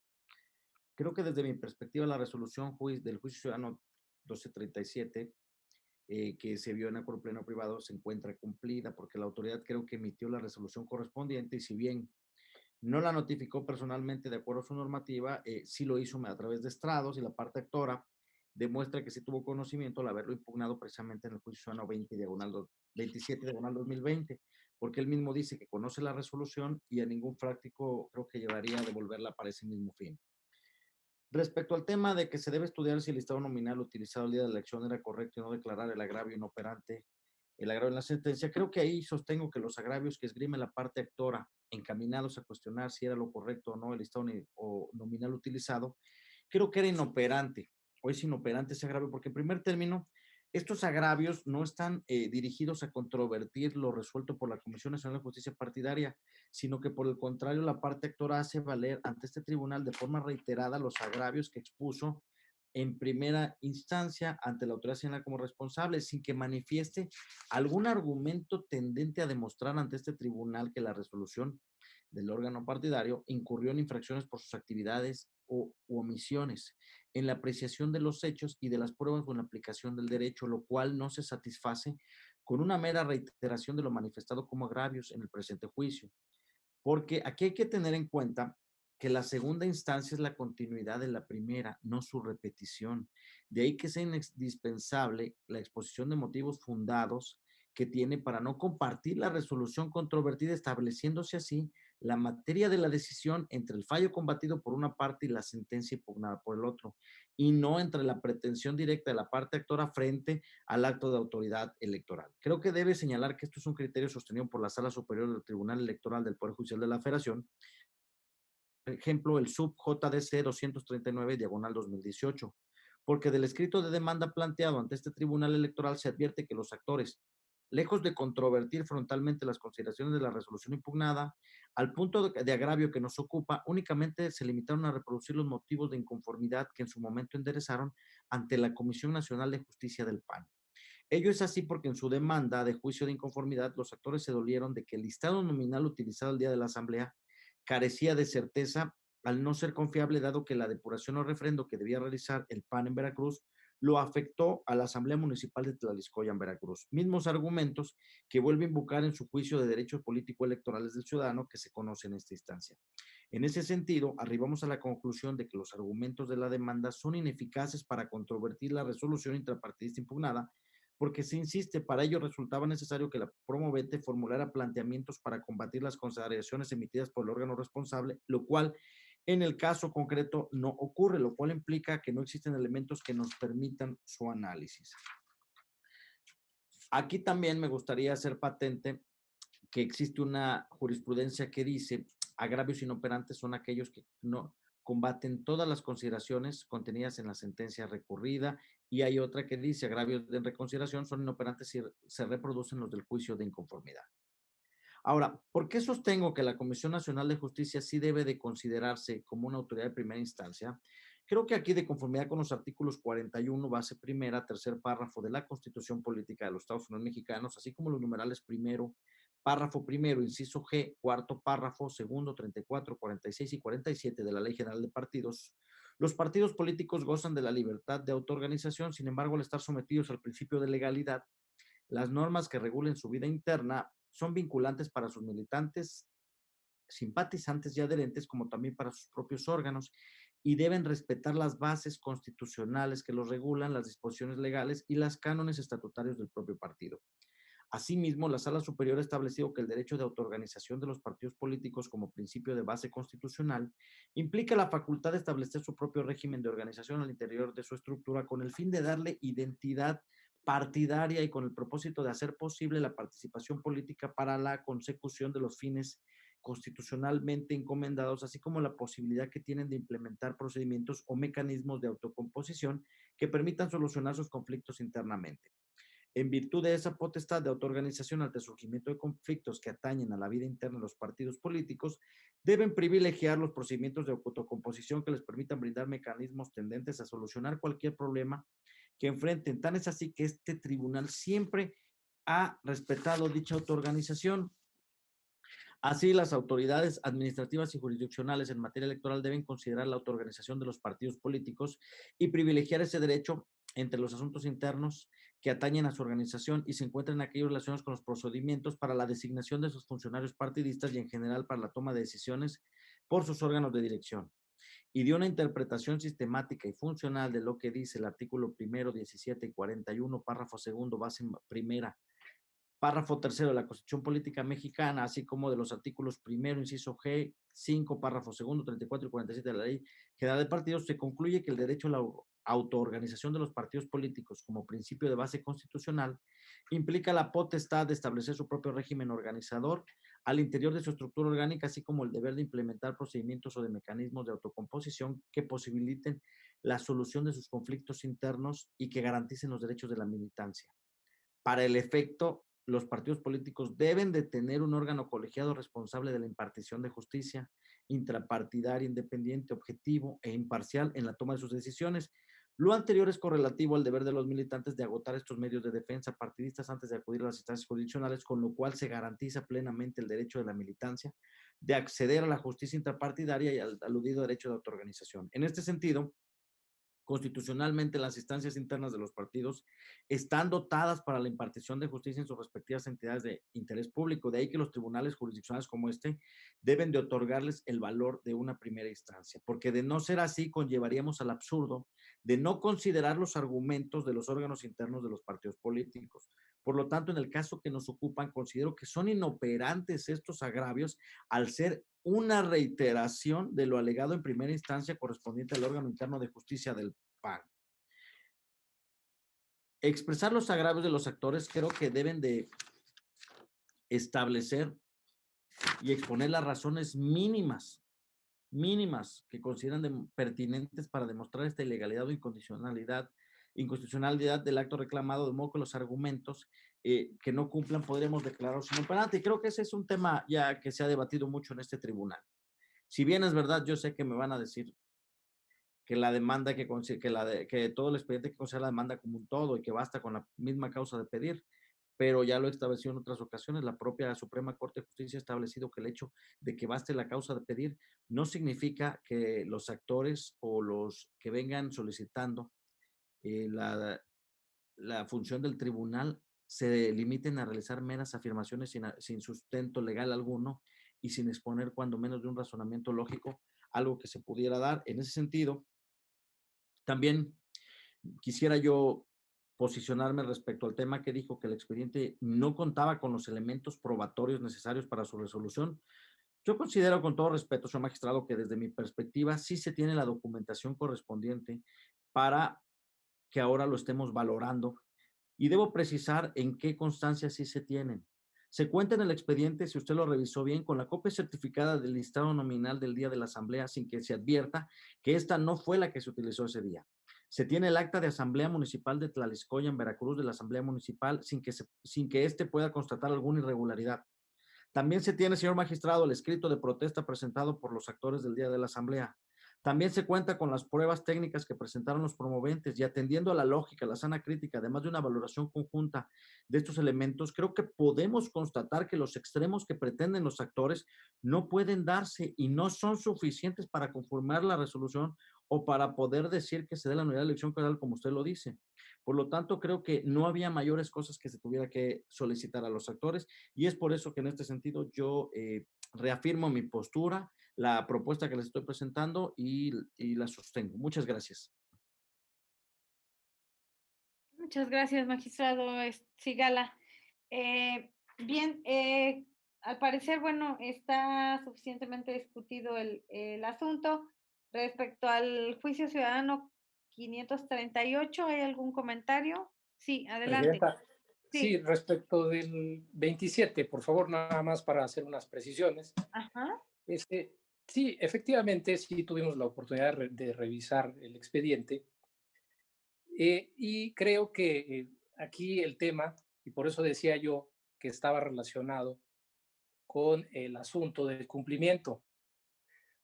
Creo que desde mi perspectiva la resolución del juicio ciudadano 1237 que se vio en acuerdo pleno privado se encuentra cumplida, porque la autoridad creo que emitió la resolución correspondiente y si bien no la notificó personalmente de acuerdo a su normativa, sí lo hizo a través de estrados y la parte actora demuestra que sí tuvo conocimiento al haberlo impugnado precisamente en el juicio ciudadano 27 diagonal 2020, porque él mismo dice que conoce la resolución y a ningún práctico creo que llevaría a devolverla para ese mismo fin. Respecto al tema de que se debe estudiar si el listado nominal utilizado el día de la elección era correcto y no declarar el agravio inoperante, el agravio en la sentencia, creo que ahí sostengo que los agravios que esgrime la parte actora encaminados a cuestionar si era lo correcto o no el listado nominal utilizado, creo que era inoperante o es inoperante ese agravio, porque en primer término, estos agravios no están dirigidos a controvertir lo resuelto por la Comisión Nacional de Justicia Partidaria, sino que por el contrario, la parte actora hace valer ante este tribunal de forma reiterada los agravios que expuso en primera instancia ante la autoridad señalada como responsable, sin que manifieste algún argumento tendente a demostrar ante este tribunal que la resolución del órgano partidario incurrió en infracciones por sus actividades o omisiones en la apreciación de los hechos y de las pruebas o en la aplicación del derecho, lo cual no se satisface con una mera reiteración de lo manifestado como agravios en el presente juicio. Porque aquí hay que tener en cuenta que la segunda instancia es la continuidad de la primera, no su repetición. De ahí que sea indispensable la exposición de motivos fundados que tiene para no compartir la resolución controvertida, estableciéndose así la materia de la decisión entre el fallo combatido por una parte y la sentencia impugnada por el otro, y no entre la pretensión directa de la parte actora frente al acto de autoridad electoral. Creo que debe señalar que esto es un criterio sostenido por la Sala Superior del Tribunal Electoral del Poder Judicial de la Federación, por ejemplo, el sub JDC 239 diagonal 2018, porque del escrito de demanda planteado ante este tribunal electoral se advierte que los actores, lejos de controvertir frontalmente las consideraciones de la resolución impugnada, al punto de agravio que nos ocupa, únicamente se limitaron a reproducir los motivos de inconformidad que en su momento enderezaron ante la Comisión Nacional de Justicia del PAN. Ello es así porque en su demanda de juicio de inconformidad, los actores se dolieron de que el listado nominal utilizado el día de la asamblea carecía de certeza al no ser confiable, dado que la depuración o refrendo que debía realizar el PAN en Veracruz lo afectó a la Asamblea Municipal de Tlaxcoya en Veracruz. Mismos argumentos que vuelve a invocar en su juicio de derechos político-electorales del ciudadano que se conoce en esta instancia. En ese sentido, arribamos a la conclusión de que los argumentos de la demanda son ineficaces para controvertir la resolución intrapartidista impugnada, porque se insiste, para ello resultaba necesario que la promovente formulara planteamientos para combatir las consideraciones emitidas por el órgano responsable, lo cual en el caso concreto no ocurre, lo cual implica que no existen elementos que nos permitan su análisis. Aquí también me gustaría hacer patente que existe una jurisprudencia que dice agravios inoperantes son aquellos que no combaten todas las consideraciones contenidas en la sentencia recurrida, y hay otra que dice agravios de reconsideración son inoperantes si se reproducen los del juicio de inconformidad. Ahora, ¿por qué sostengo que la Comisión Nacional de Justicia sí debe de considerarse como una autoridad de primera instancia? Creo que aquí, de conformidad con los artículos 41, base primera, tercer párrafo de la Constitución Política de los Estados Unidos Mexicanos, así como los numerales primero, párrafo primero, inciso G, cuarto párrafo, segundo, 34, 46 y 47 de la Ley General de Partidos, los partidos políticos gozan de la libertad de autoorganización. Sin embargo, al estar sometidos al principio de legalidad, las normas que regulen su vida interna son vinculantes para sus militantes, simpatizantes y adherentes, como también para sus propios órganos, y deben respetar las bases constitucionales que los regulan, las disposiciones legales y los cánones estatutarios del propio partido. Asimismo, la Sala Superior ha establecido que el derecho de autoorganización de los partidos políticos como principio de base constitucional implica la facultad de establecer su propio régimen de organización al interior de su estructura con el fin de darle identidad partidaria y con el propósito de hacer posible la participación política para la consecución de los fines constitucionalmente encomendados, así como la posibilidad que tienen de implementar procedimientos o mecanismos de autocomposición que permitan solucionar sus conflictos internamente. En virtud de esa potestad de autoorganización ante el surgimiento de conflictos que atañen a la vida interna de los partidos políticos, deben privilegiar los procedimientos de autocomposición que les permitan brindar mecanismos tendentes a solucionar cualquier problema que enfrenten. Tan es así que este tribunal siempre ha respetado dicha autoorganización. Así, las autoridades administrativas y jurisdiccionales en materia electoral deben considerar la autoorganización de los partidos políticos y privilegiar ese derecho entre los asuntos internos que atañen a su organización y se encuentran aquellos relacionados con los procedimientos para la designación de sus funcionarios partidistas y en general para la toma de decisiones por sus órganos de dirección. Y dio una interpretación sistemática y funcional de lo que dice el artículo 1, 17 y 41, párrafo segundo, base primera, párrafo tercero de la Constitución Política Mexicana, así como de los artículos 1, inciso G, 5, párrafo segundo, 34 y 47 de la Ley General de Partidos, se concluye que el derecho a la autoorganización de los partidos políticos como principio de base constitucional implica la potestad de establecer su propio régimen organizador al interior de su estructura orgánica, así como el deber de implementar procedimientos o de mecanismos de autocomposición que posibiliten la solución de sus conflictos internos y que garanticen los derechos de la militancia. Para el efecto, los partidos políticos deben de tener un órgano colegiado responsable de la impartición de justicia, intrapartidaria, independiente, objetivo e imparcial en la toma de sus decisiones. Lo anterior es correlativo al deber de los militantes de agotar estos medios de defensa partidistas antes de acudir a las instancias jurisdiccionales, con lo cual se garantiza plenamente el derecho de la militancia de acceder a la justicia intrapartidaria y al aludido derecho de autoorganización. En este sentido, constitucionalmente, las instancias internas de los partidos están dotadas para la impartición de justicia en sus respectivas entidades de interés público. De ahí que los tribunales jurisdiccionales como este deben de otorgarles el valor de una primera instancia, porque de no ser así conllevaríamos al absurdo de no considerar los argumentos de los órganos internos de los partidos políticos. Por lo tanto, en el caso que nos ocupan, considero que son inoperantes estos agravios al ser una reiteración de lo alegado en primera instancia correspondiente al órgano interno de justicia del PAN. Expresar los agravios de los actores creo que deben de establecer y exponer las razones mínimas que consideran pertinentes para demostrar esta ilegalidad o inconstitucionalidad del acto reclamado, de modo que los argumentos que no cumplan podremos declararlos inoperantes. Y creo que ese es un tema ya que se ha debatido mucho en este tribunal. Si bien es verdad, yo sé que me van a decir que la demanda que todo el expediente que considera la demanda como un todo y que basta con la misma causa de pedir, pero ya lo he establecido en otras ocasiones, la propia Suprema Corte de Justicia ha establecido que el hecho de que baste la causa de pedir no significa que los actores o los que vengan solicitando la función del tribunal se limiten a realizar meras afirmaciones sin sustento legal alguno y sin exponer cuando menos de un razonamiento lógico algo que se pudiera dar. En ese sentido, también quisiera yo posicionarme respecto al tema que dijo que el expediente no contaba con los elementos probatorios necesarios para su resolución. Yo considero, con todo respeto, señor magistrado, que desde mi perspectiva sí se tiene la documentación correspondiente para que ahora lo estemos valorando. Y debo precisar en qué constancias sí se tienen. Se cuenta en el expediente, si usted lo revisó bien, con la copia certificada del listado nominal del día de la asamblea, sin que se advierta que esta no fue la que se utilizó ese día. Se tiene el acta de asamblea municipal de Tlaliscoya, en Veracruz, de la asamblea municipal, sin que éste pueda constatar alguna irregularidad. También se tiene, señor magistrado, el escrito de protesta presentado por los actores del día de la asamblea. También se cuenta con las pruebas técnicas que presentaron los promoventes y atendiendo a la lógica, la sana crítica, además de una valoración conjunta de estos elementos, creo que podemos constatar que los extremos que pretenden los actores no pueden darse y no son suficientes para conformar la resolución o para poder decir que se dé la nulidad de la elección federal como usted lo dice. Por lo tanto, creo que no había mayores cosas que se tuviera que solicitar a los actores y es por eso que en este sentido yo reafirmo mi postura, la propuesta que les estoy presentando y la sostengo. Muchas gracias. Muchas gracias, magistrado Sigala. Bien, al parecer, bueno, está suficientemente discutido el asunto. Respecto al juicio ciudadano 538, ¿hay algún comentario? Sí, adelante. Sí, respecto del 27, por favor, nada más para hacer unas precisiones. Ajá. Sí, efectivamente, sí tuvimos la oportunidad de revisar el expediente y creo que aquí el tema, y por eso decía yo que estaba relacionado con el asunto del cumplimiento.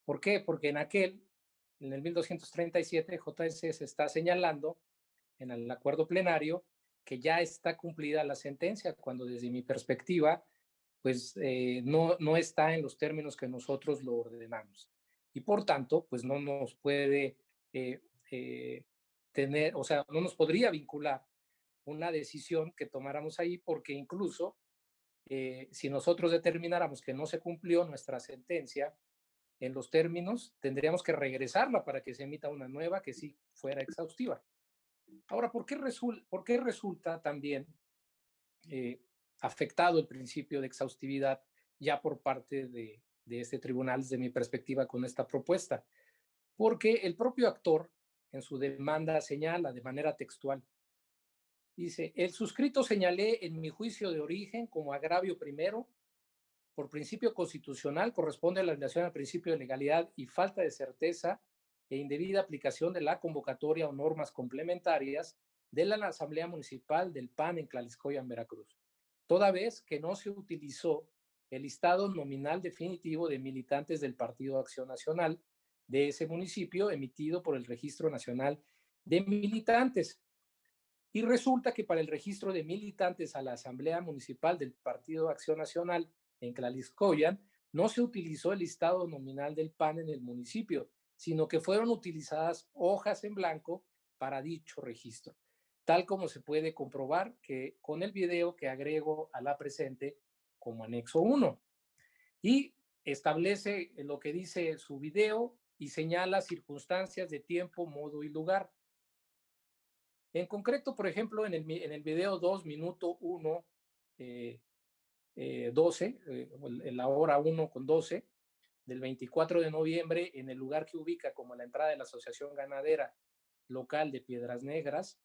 ¿Por qué? Porque en el 1237, JS se está señalando en el acuerdo plenario que ya está cumplida la sentencia, cuando desde mi perspectiva, pues no está en los términos que nosotros lo ordenamos. Y por tanto, pues no nos puede tener, o sea, no nos podría vincular una decisión que tomáramos ahí, porque incluso si nosotros determináramos que no se cumplió nuestra sentencia en los términos, tendríamos que regresarla para que se emita una nueva que sí fuera exhaustiva. Ahora, ¿por qué resulta también afectado el principio de exhaustividad ya por parte de este tribunal, desde mi perspectiva, con esta propuesta? Porque el propio actor en su demanda señala de manera textual, dice: el suscrito señalé en mi juicio de origen como agravio primero, por principio constitucional, corresponde a la violación al principio de legalidad y falta de certeza e indebida aplicación de la convocatoria o normas complementarias de la Asamblea Municipal del PAN en Tlaxcoya, en Veracruz, toda vez que no se utilizó el listado nominal definitivo de militantes del Partido Acción Nacional de ese municipio emitido por el Registro Nacional de Militantes. Y resulta que para el registro de militantes a la Asamblea Municipal del Partido Acción Nacional en Tlaxcoya no se utilizó el listado nominal del PAN en el municipio, sino que fueron utilizadas hojas en blanco para dicho registro, tal como se puede comprobar que con el video que agrego a la presente como anexo 1. Y establece lo que dice su video y señala circunstancias de tiempo, modo y lugar. En concreto, por ejemplo, en el video 2, minuto 1, 12, en la hora 1:12 del 24 de noviembre, en el lugar que ubica como la entrada de la Asociación Ganadera Local de Piedras Negras,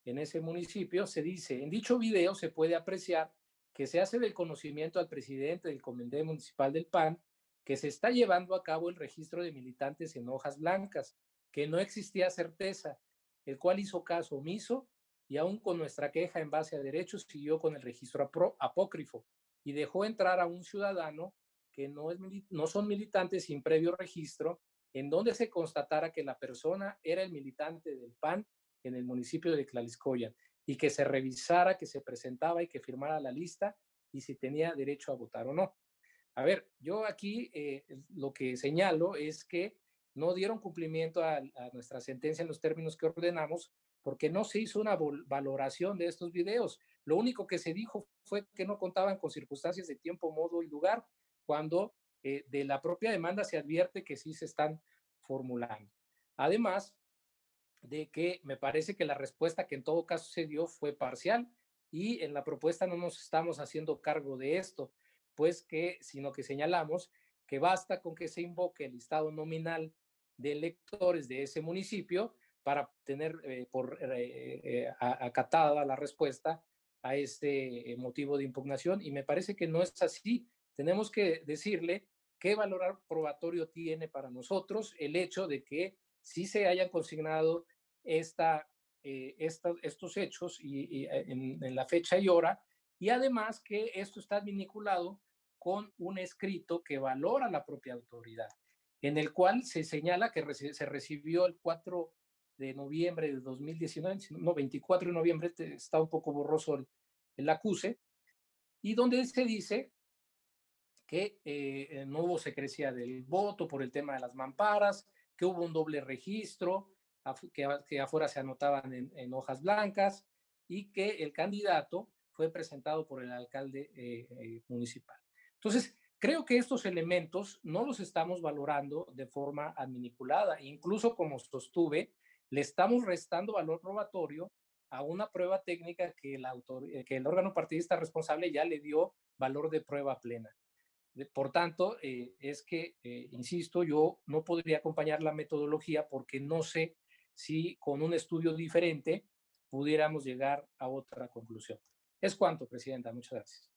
en ese municipio, se dice: en dicho video se puede apreciar que se hace del conocimiento al presidente del Comité Municipal del PAN que se está llevando a cabo el registro de militantes en hojas blancas, que no existía certeza, el cual hizo caso omiso y aún con nuestra queja en base a derechos siguió con el registro apócrifo y dejó entrar a un ciudadano que no son militantes sin previo registro, en donde se constatara que la persona era el militante del PAN en el municipio de Tlaxcoya y que se revisara que se presentaba y que firmara la lista y si tenía derecho a votar o no. A ver, yo aquí lo que señalo es que no dieron cumplimiento a nuestra sentencia en los términos que ordenamos porque no se hizo una valoración de estos videos. Lo único que se dijo fue que no contaban con circunstancias de tiempo, modo y lugar, cuando de la propia demanda se advierte que sí se están formulando. Además de que me parece que la respuesta que en todo caso se dio fue parcial y en la propuesta no nos estamos haciendo cargo de esto, sino que señalamos que basta con que se invoque el listado nominal de electores de ese municipio para tener acatada la respuesta a este motivo de impugnación, y me parece que no es así. Tenemos que decirle qué valor probatorio tiene para nosotros el hecho de que sí se hayan consignado estos hechos en la fecha y hora, y además que esto está vinculado con un escrito que valora la propia autoridad, en el cual se señala que se recibió el 4 de noviembre de 2019, no, 24 de noviembre, está un poco borroso el acuse, y donde se dice que no hubo secrecía del voto por el tema de las mamparas, que hubo un doble registro, que afuera se anotaban en hojas blancas y que el candidato fue presentado por el alcalde municipal. Entonces, creo que estos elementos no los estamos valorando de forma adminiculada. Incluso, como sostuve, le estamos restando valor probatorio a una prueba técnica que el órgano partidista responsable ya le dio valor de prueba plena. Por tanto, es que, insisto, yo no podría acompañar la metodología porque no sé si con un estudio diferente pudiéramos llegar a otra conclusión. Es cuanto, Presidenta. Muchas gracias.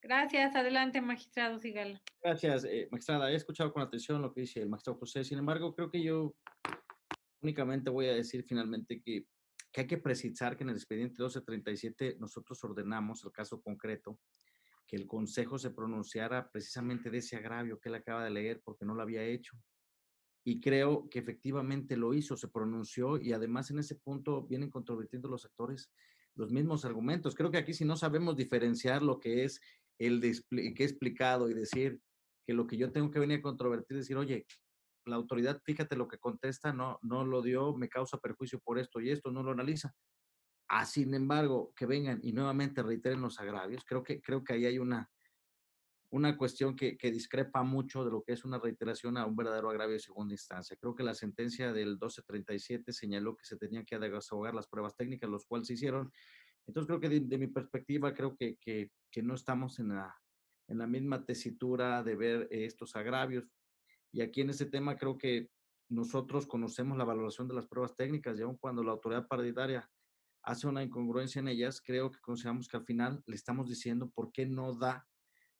Gracias. Adelante, magistrado Sigala. Gracias, magistrada. He escuchado con atención lo que dice el magistrado José. Sin embargo, creo que yo únicamente voy a decir finalmente que hay que precisar que en el expediente 1237 nosotros ordenamos el caso concreto que el Consejo se pronunciara precisamente de ese agravio que él acaba de leer porque no lo había hecho. Y creo que efectivamente lo hizo, se pronunció y además en ese punto vienen controvertiendo los actores los mismos argumentos. Creo que aquí si no sabemos diferenciar lo que es que he explicado y decir que lo que yo tengo que venir a controvertir es decir, oye, la autoridad, fíjate lo que contesta, no lo dio, me causa perjuicio por esto y esto, no lo analiza. Sin embargo, que vengan y nuevamente reiteren los agravios, creo que ahí hay una cuestión que discrepa mucho de lo que es una reiteración a un verdadero agravio de segunda instancia. Creo que la sentencia del 1237 señaló que se tenían que desahogar las pruebas técnicas, los cuales se hicieron. Entonces creo que de mi perspectiva, creo que no estamos en la misma tesitura de ver estos agravios. Y aquí en este tema creo que nosotros conocemos la valoración de las pruebas técnicas y aun cuando la autoridad partidaria hace una incongruencia en ellas, creo que consideramos que al final le estamos diciendo por qué no da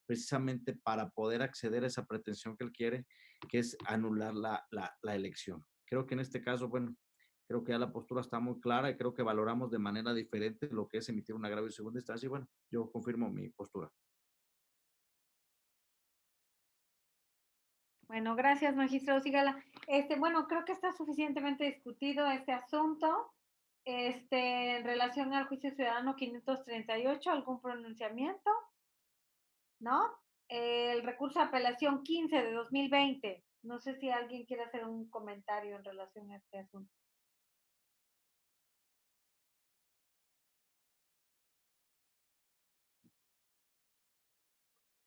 precisamente para poder acceder a esa pretensión que él quiere, que es anular la elección. Creo que en este caso, bueno, creo que ya la postura está muy clara y creo que valoramos de manera diferente lo que es emitir un agravio de segunda instancia y bueno, yo confirmo mi postura. Bueno, gracias, magistrado Sigala. Bueno, creo que está suficientemente discutido este asunto. En relación al juicio ciudadano 538, ¿algún pronunciamiento? ¿No? El recurso de apelación 15 de 2020. No sé si alguien quiere hacer un comentario en relación a este asunto.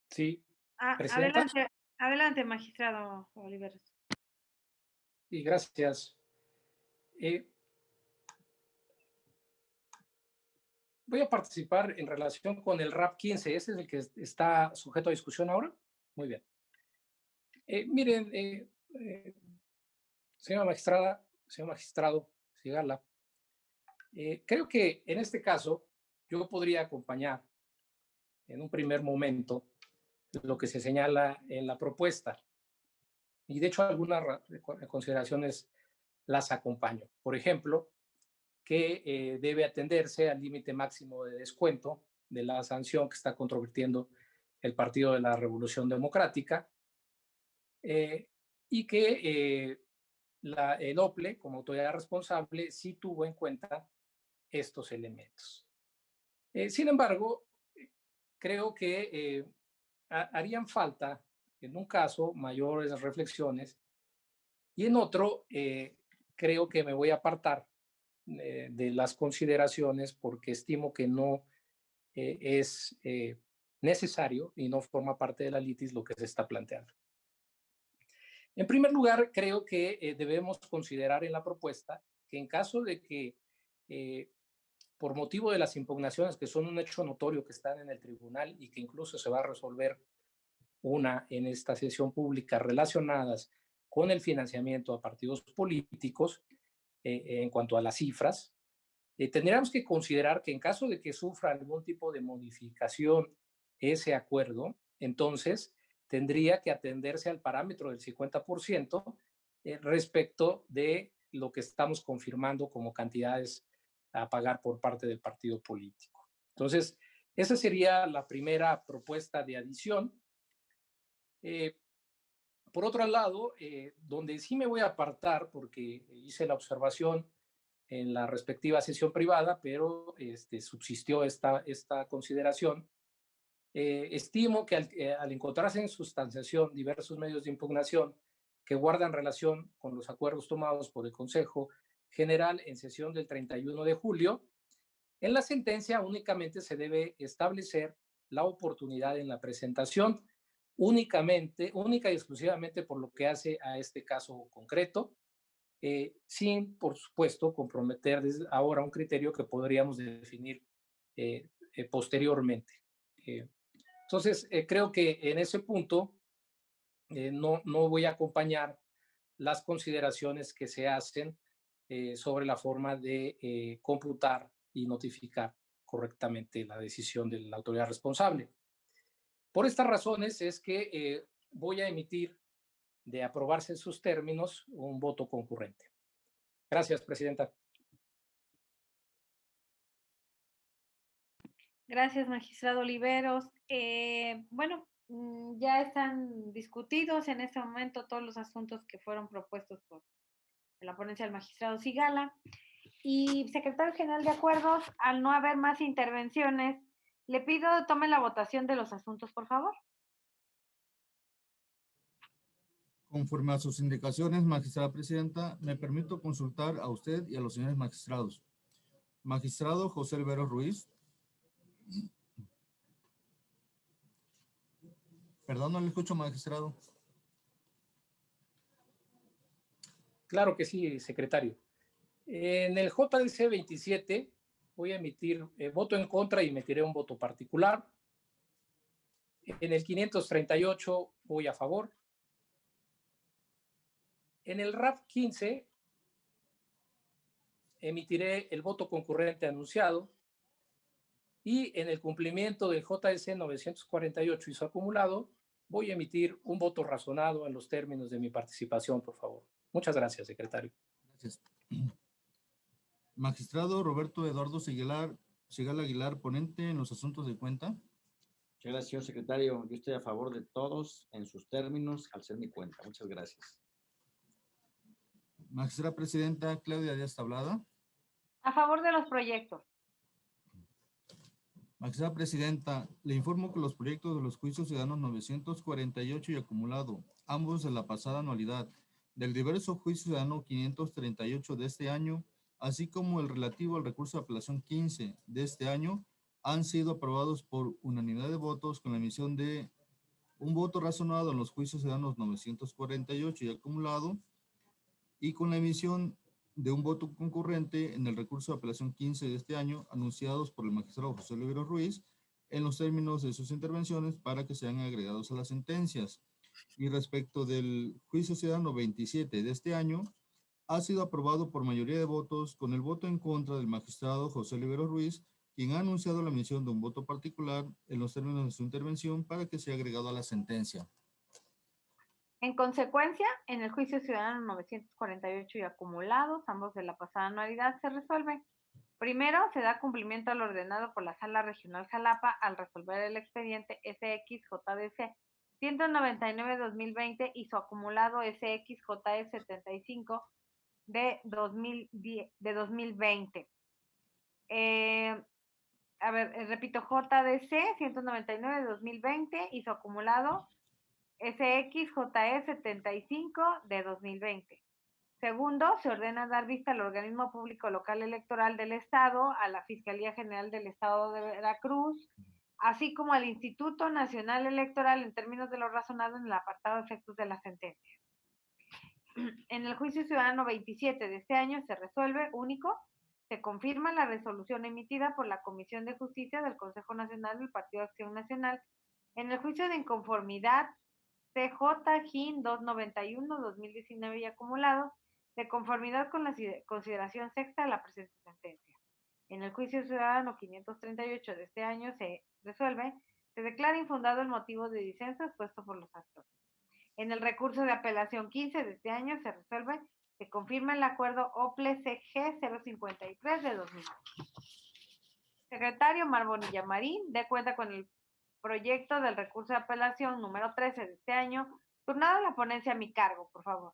Sí, presidenta. Adelante, magistrado Oliveros. Y gracias. Voy a participar en relación con el RAP 15. ¿Ese es el que está sujeto a discusión ahora? Muy bien. Miren, señora magistrada, señor magistrado Sigala, creo que en este caso yo podría acompañar en un primer momento lo que se señala en la propuesta. Y de hecho algunas consideraciones las acompaño. Por ejemplo, que debe atenderse al límite máximo de descuento de la sanción que está controvirtiendo el Partido de la Revolución Democrática y que el OPLE, como autoridad responsable, sí tuvo en cuenta estos elementos. Sin embargo, creo que harían falta, en un caso, mayores reflexiones y en otro, creo que me voy a apartar de las consideraciones porque estimo que no es necesario y no forma parte de la litis lo que se está planteando. En primer lugar, creo que debemos considerar en la propuesta que en caso de que por motivo de las impugnaciones que son un hecho notorio que están en el tribunal y que incluso se va a resolver una en esta sesión pública relacionadas con el financiamiento a partidos políticos en cuanto a las cifras, tendríamos que considerar que en caso de que sufra algún tipo de modificación ese acuerdo, entonces tendría que atenderse al parámetro del 50% respecto de lo que estamos confirmando como cantidades a pagar por parte del partido político. Entonces, esa sería la primera propuesta de adición. Por otro lado, donde sí me voy a apartar, porque hice la observación en la respectiva sesión privada, pero subsistió esta consideración. Estimo que al encontrarse en sustanciación diversos medios de impugnación que guardan relación con los acuerdos tomados por el Consejo General en sesión del 31 de julio, en la sentencia únicamente se debe establecer la oportunidad en la presentación, única y exclusivamente por lo que hace a este caso concreto, sin, por supuesto, comprometer desde ahora un criterio que podríamos definir posteriormente. Entonces, creo que en ese punto no voy a acompañar las consideraciones que se hacen sobre la forma de computar y notificar correctamente la decisión de la autoridad responsable. Por estas razones es que voy a emitir, de aprobarse en sus términos, un voto concurrente. Gracias, presidenta. Gracias, magistrado Oliveros. Bueno, ya están discutidos en este momento todos los asuntos que fueron propuestos por la ponencia del magistrado Sigala. Y, secretario general de acuerdos, al no haber más intervenciones, le pido tome la votación de los asuntos, por favor. Conforme a sus indicaciones, magistrada presidenta, me permito consultar a usted y a los señores magistrados. Magistrado José Olivero Ruiz. Perdón, no le escucho, magistrado. Claro que sí, secretario. En el JDC 27 voy a emitir voto en contra y emitiré un voto particular. En el 538 voy a favor. En el RAF 15 emitiré el voto concurrente anunciado. Y en el cumplimiento del JDC 948 y su acumulado, voy a emitir un voto razonado en los términos de mi participación, por favor. Muchas gracias, secretario. Gracias. Magistrado Roberto Eduardo Sigala Aguilar, ponente en los asuntos de cuenta. Muchas gracias, señor secretario. Yo estoy a favor de todos en sus términos al ser mi cuenta. Muchas gracias. Magistrada presidenta Claudia Díaz Tablada. A favor de los proyectos. Magistrada presidenta, le informo que los proyectos de los juicios ciudadanos 948 y acumulado, ambos de la pasada anualidad, del diverso juicio ciudadano 538 de este año, así como el relativo al recurso de apelación 15 de este año, han sido aprobados por unanimidad de votos con la emisión de un voto razonado en los juicios ciudadanos 948 y acumulado, y con la emisión de un voto concurrente en el recurso de apelación 15 de este año, anunciados por el magistrado José Olivero Ruiz, en los términos de sus intervenciones para que sean agregados a las sentencias. Y respecto del juicio ciudadano 27 de este año, ha sido aprobado por mayoría de votos con el voto en contra del magistrado José Olivero Ruiz, quien ha anunciado la emisión de un voto particular en los términos de su intervención para que sea agregado a la sentencia. En consecuencia, en el juicio ciudadano 948 y acumulados, ambos de la pasada anualidad, se resuelve. Primero, se da cumplimiento al ordenado por la Sala Regional Jalapa al resolver el expediente SXJDC 199-2020 y su acumulado SXJE 75 de 2020. Repito, JDC 199 de 2020 y su acumulado SXJE 75 de 2020. Segundo, se ordena dar vista al organismo público local electoral del Estado, a la Fiscalía General del Estado de Veracruz, así como al Instituto Nacional Electoral en términos de lo razonado en el apartado de efectos de la sentencia. En el juicio ciudadano 27 de este año se resuelve único. Se confirma la resolución emitida por la Comisión de Justicia del Consejo Nacional del Partido de Acción Nacional en el juicio de inconformidad CJ-GIN 291-2019 y acumulado, de conformidad con la consideración sexta de la presente sentencia. En el juicio ciudadano 538 de este año se resuelve, se declara infundado el motivo de disenso expuesto por los actores. En el recurso de apelación 15 de este año se resuelve, se confirma el acuerdo OPLE-CG 053 de 2000. Secretario Mar Bonilla Marín, dé cuenta con el proyecto del recurso de apelación número 13 de este año, turnado la ponencia a mi cargo, por favor.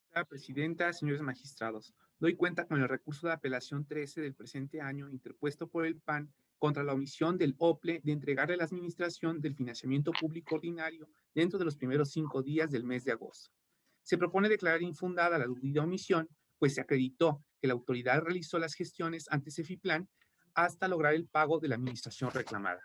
Señora presidenta, señores magistrados, doy cuenta con el recurso de apelación 13 del presente año interpuesto por el PAN contra la omisión del OPLE de entregarle a la administración del financiamiento público ordinario dentro de los primeros 5 días del mes de agosto. Se propone declarar infundada la aludida omisión, pues se acreditó que la autoridad realizó las gestiones ante Cefiplan hasta lograr el pago de la administración reclamada.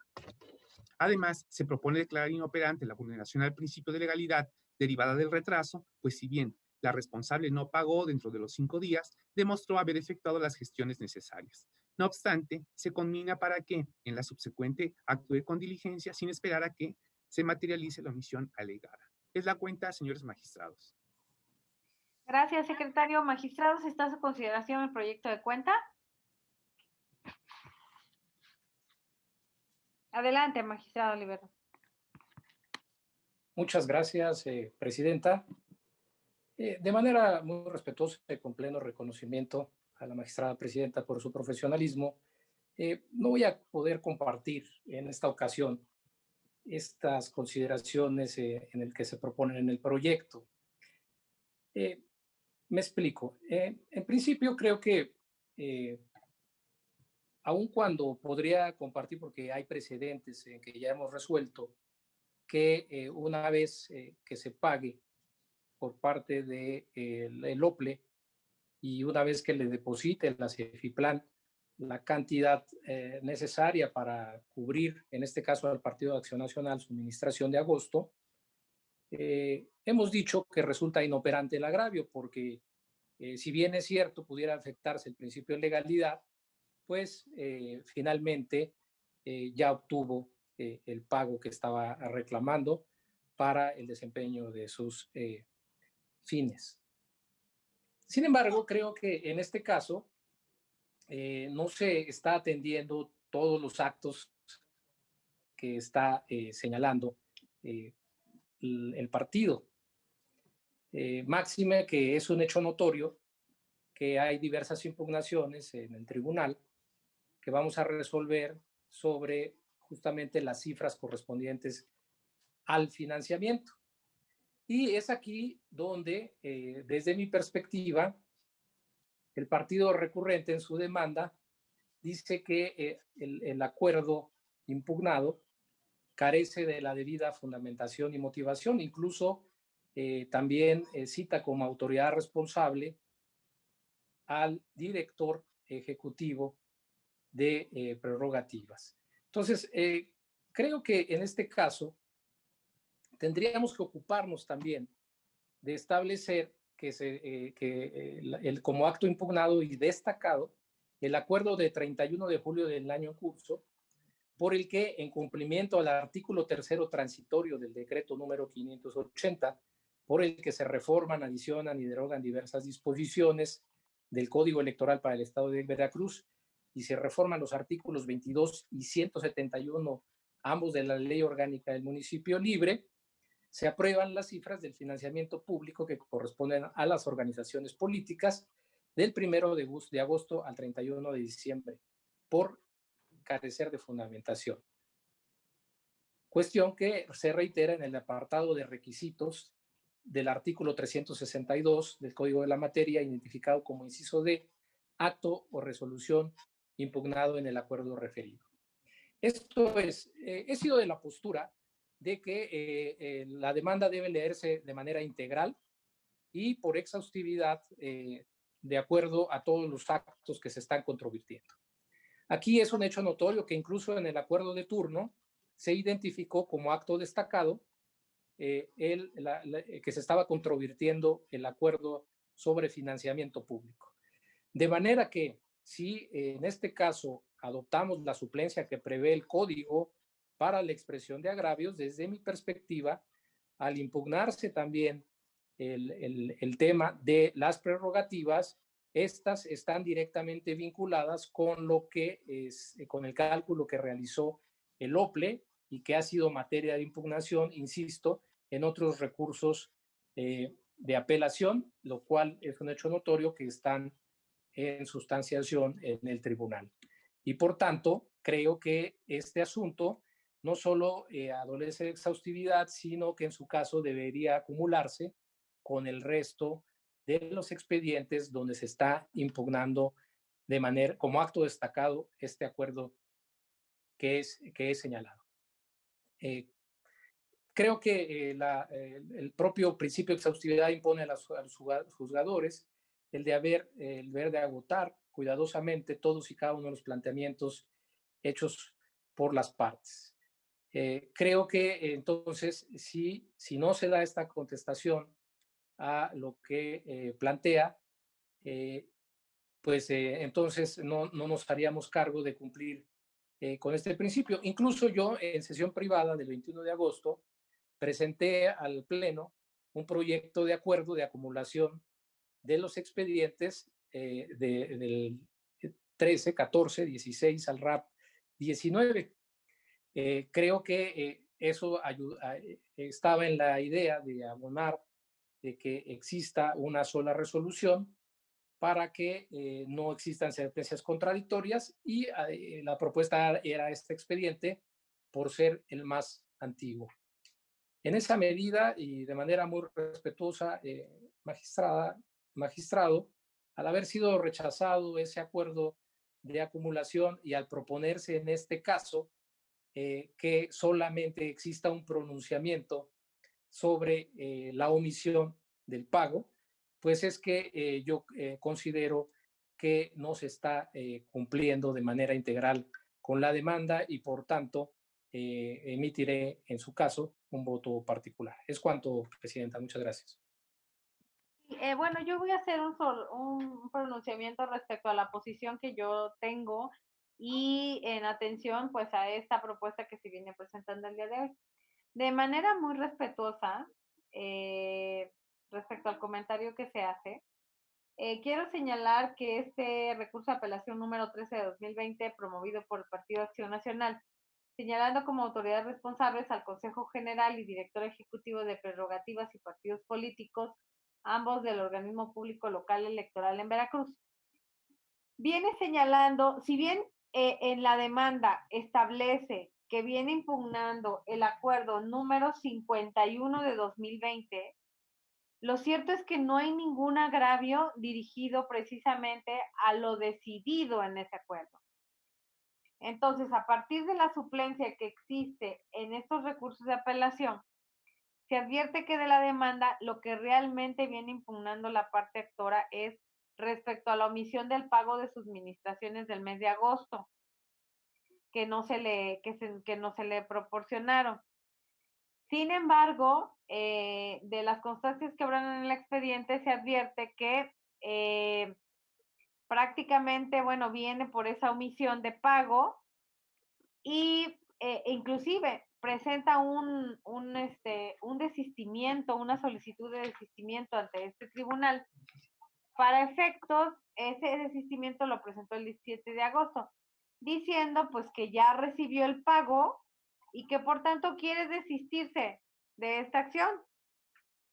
Además, se propone declarar inoperante la vulneración al principio de legalidad derivada del retraso, pues si bien la responsable no pagó dentro de los 5 días, demostró haber efectuado las gestiones necesarias. No obstante, se conmina para que, en la subsecuente, actúe con diligencia sin esperar a que se materialice la omisión alegada. Es la cuenta, señores magistrados. Gracias, secretario. Magistrados, ¿está a su consideración el proyecto de cuenta? Adelante, magistrado Olivero. Muchas gracias, presidenta. De manera muy respetuosa y con pleno reconocimiento a la magistrada presidenta por su profesionalismo, no voy a poder compartir en esta ocasión estas consideraciones en el que se proponen en el proyecto. Me explico. En principio creo que aun cuando podría compartir, porque hay precedentes en que ya hemos resuelto, que una vez que se pague por parte del OPLE y una vez que le deposite la CEFIPLAN la cantidad necesaria para cubrir, en este caso al Partido de Acción Nacional, su administración de agosto, hemos dicho que resulta inoperante el agravio porque si bien es cierto pudiera afectarse el principio de legalidad, pues finalmente ya obtuvo el pago que estaba reclamando para el desempeño de sus fines. Sin embargo, creo que en este caso no se está atendiendo todos los actos que está señalando el partido. Máxime que es un hecho notorio que hay diversas impugnaciones en el tribunal que vamos a resolver sobre justamente las cifras correspondientes al financiamiento. Y es aquí donde, desde mi perspectiva, el partido recurrente en su demanda dice que el acuerdo impugnado carece de la debida fundamentación y motivación. Incluso también cita como autoridad responsable al director ejecutivo de prerrogativas. Entonces, creo que en este caso tendríamos que ocuparnos también de establecer como acto impugnado y destacado el acuerdo de 31 de julio del año en curso, por el que, en cumplimiento al artículo 3º transitorio del decreto número 580, por el que se reforman, adicionan y derogan diversas disposiciones del Código Electoral para el Estado de Veracruz y se reforman los artículos 22 y 171, ambos de la Ley Orgánica del Municipio Libre, se aprueban las cifras del financiamiento público que corresponden a las organizaciones políticas del 1 de agosto al 31 de diciembre, por carecer de fundamentación. Cuestión que se reitera en el apartado de requisitos del artículo 362 del Código de la Materia, identificado como inciso D, acto o resolución impugnado en el acuerdo referido. Esto es, he sido de la postura de que la demanda debe leerse de manera integral y por exhaustividad de acuerdo a todos los actos que se están controvirtiendo. Aquí es un hecho notorio que incluso en el acuerdo de turno se identificó como acto destacado que se estaba controvirtiendo el acuerdo sobre financiamiento público. De manera que si en este caso adoptamos la suplencia que prevé el código para la expresión de agravios, desde mi perspectiva, al impugnarse también el tema de las prerrogativas, estas están directamente vinculadas con lo que es, con el cálculo que realizó el OPLE y que ha sido materia de impugnación, insisto, en otros recursos de apelación, lo cual es un hecho notorio que están en sustanciación en el tribunal. Y por tanto, creo que este asunto no solo adolece de exhaustividad, sino que en su caso debería acumularse con el resto de los expedientes donde se está impugnando de manera, como acto destacado, este acuerdo que es señalado. Creo que el propio principio de exhaustividad impone a los juzgadores el deber de agotar cuidadosamente todos y cada uno de los planteamientos hechos por las partes. Creo que entonces, si no se da esta contestación a lo que plantea, pues entonces no nos haríamos cargo de cumplir con este principio. Incluso yo en sesión privada del 21 de agosto presenté al Pleno un proyecto de acuerdo de acumulación de los expedientes del 13, 14, 16 al RAP 19. Creo que eso estaba en la idea de abonar de que exista una sola resolución para que no existan sentencias contradictorias y la propuesta era este expediente por ser el más antiguo. En esa medida y de manera muy respetuosa, magistrado, al haber sido rechazado ese acuerdo de acumulación y al proponerse en este caso que solamente exista un pronunciamiento sobre la omisión del pago, pues es que yo considero que no se está cumpliendo de manera integral con la demanda y por tanto emitiré en su caso un voto particular. Es cuanto, Presidenta. Muchas gracias. Bueno, yo voy a hacer un pronunciamiento respecto a la posición que yo tengo y en atención pues a esta propuesta que se viene presentando el día de hoy. De manera muy respetuosa, respecto al comentario que se hace, quiero señalar que este recurso de apelación número 13 de 2020, promovido por el Partido Acción Nacional, señalando como autoridades responsables al Consejo General y Director Ejecutivo de Prerrogativas y Partidos Políticos, ambos del organismo público local electoral en Veracruz. Viene señalando, si bien en la demanda establece que viene impugnando el acuerdo número 51 de 2020, lo cierto es que no hay ningún agravio dirigido precisamente a lo decidido en ese acuerdo. Entonces, a partir de la suplencia que existe en estos recursos de apelación, se advierte que de la demanda lo que realmente viene impugnando la parte actora es respecto a la omisión del pago de sus administraciones del mes de agosto, que no se le proporcionaron. Sin embargo, de las constancias que habrán en el expediente se advierte que prácticamente, bueno, viene por esa omisión de pago y inclusive presenta un desistimiento, una solicitud de desistimiento ante este tribunal. Para efectos, ese desistimiento lo presentó el 17 de agosto, diciendo pues que ya recibió el pago y que por tanto quiere desistirse de esta acción.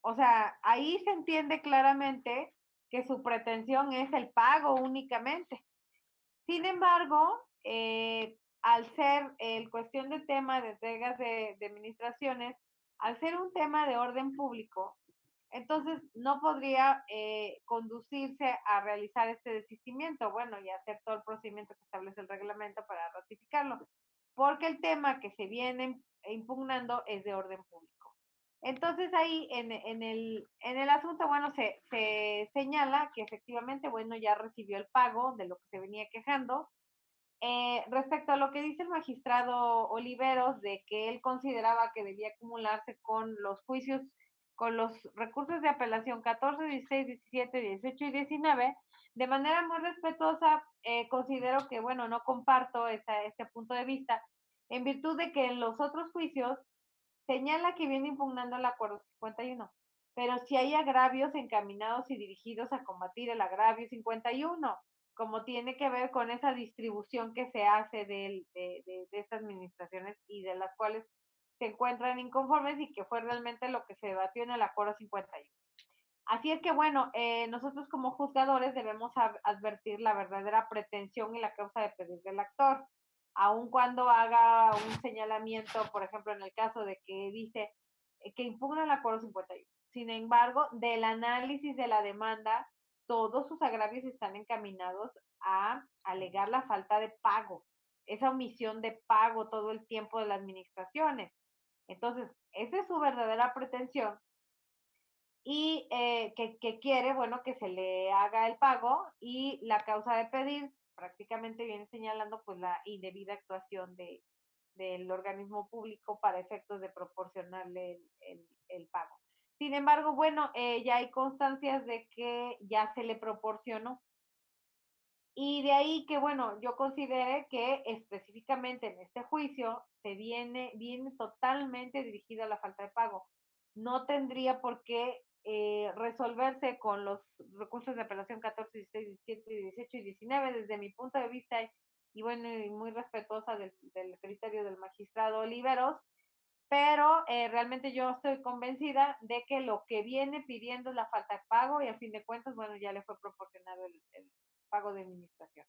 O sea, ahí se entiende claramente que su pretensión es el pago únicamente. Sin embargo, al ser el cuestión de tema de entregas de administraciones, al ser un tema de orden público, entonces no podría conducirse a realizar este desistimiento, bueno, y hacer todo el procedimiento que establece el reglamento para ratificarlo, porque el tema que se viene impugnando es de orden público. Entonces ahí en el asunto, bueno, se señala que efectivamente, bueno, ya recibió el pago de lo que se venía quejando. Respecto a lo que dice el magistrado Oliveros de que él consideraba que debía acumularse con los juicios, con los recursos de apelación 14, 16, 17, 18 y 19, de manera muy respetuosa, considero que, bueno, no comparto este punto de vista, en virtud de que en los otros juicios señala que viene impugnando el acuerdo 51, pero si hay agravios encaminados y dirigidos a combatir el agravio 51, como tiene que ver con esa distribución que se hace de estas administraciones y de las cuales se encuentran inconformes y que fue realmente lo que se debatió en el acuerdo 51. Así es que, bueno, nosotros como juzgadores debemos advertir la verdadera pretensión y la causa de pedir del actor, aun cuando haga un señalamiento, por ejemplo, en el caso de que dice que impugna el acuerdo 51. Sin embargo, del análisis de la demanda, todos sus agravios están encaminados a alegar la falta de pago, esa omisión de pago todo el tiempo de las administraciones. Entonces, esa es su verdadera pretensión y que quiere, bueno, que se le haga el pago y la causa de pedir prácticamente viene señalando pues la indebida actuación del organismo público para efectos de proporcionarle el pago. Sin embargo, bueno, ya hay constancias de que ya se le proporcionó. Y de ahí que, bueno, yo considere que específicamente en este juicio viene totalmente dirigida a la falta de pago. No tendría por qué resolverse con los recursos de apelación 14, 16, 17, 18 y 19 desde mi punto de vista y bueno, y muy respetuosa del criterio del magistrado Oliveros, pero realmente yo estoy convencida de que lo que viene pidiendo es la falta de pago y a fin de cuentas, bueno, ya le fue proporcionado el pago de administración.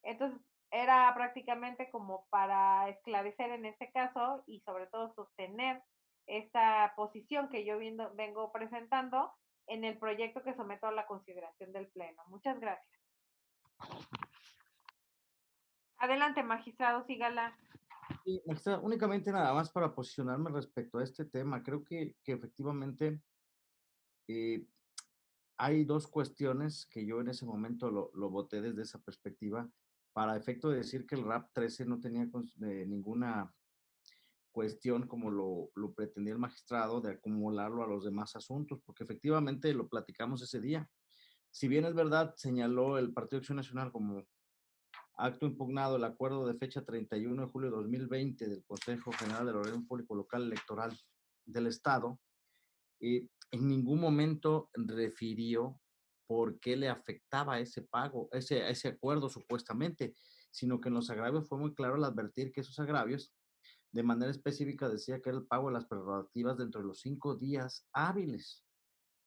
Entonces, era prácticamente como para esclarecer en este caso y sobre todo sostener esta posición que yo vengo presentando en el proyecto que someto a la consideración del Pleno. Muchas gracias. Adelante, magistrado, sígala. Y, magistrada, únicamente nada más para posicionarme respecto a este tema. Creo que efectivamente eh, hay dos cuestiones que yo en ese momento lo voté desde esa perspectiva, para efecto de decir que el RAP 13 no tenía ninguna cuestión como lo pretendía el magistrado de acumularlo a los demás asuntos, porque efectivamente lo platicamos ese día. Si bien es verdad, señaló el Partido Acción Nacional como acto impugnado el acuerdo de fecha 31 de julio de 2020 del Consejo General del Orden Público Local Electoral del Estado, en ningún momento refirió por qué le afectaba ese pago, ese acuerdo supuestamente, sino que en los agravios fue muy claro al advertir que esos agravios, de manera específica, decía que era el pago de las prerrogativas dentro de los 5 días hábiles.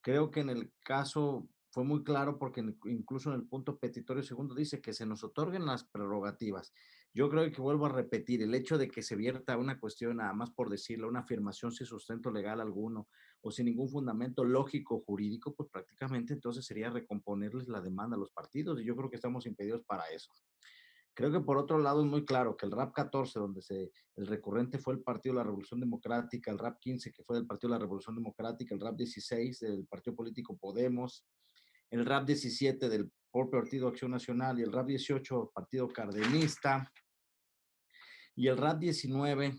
Creo que en el caso fue muy claro porque incluso en el punto petitorio segundo dice que se nos otorguen las prerrogativas. Yo creo que vuelvo a repetir, el hecho de que se vierta una cuestión nada más por decirlo, una afirmación sin sustento legal alguno o sin ningún fundamento lógico jurídico, pues prácticamente entonces sería recomponerles la demanda a los partidos y yo creo que estamos impedidos para eso. Creo que por otro lado es muy claro que el RAP 14, donde el recurrente fue el Partido de la Revolución Democrática, el RAP 15, que fue del Partido de la Revolución Democrática, el RAP 16 del Partido Político Podemos, el RAP 17 del propio Partido Acción Nacional y el RAP 18 Partido Cardenista y el RAP 19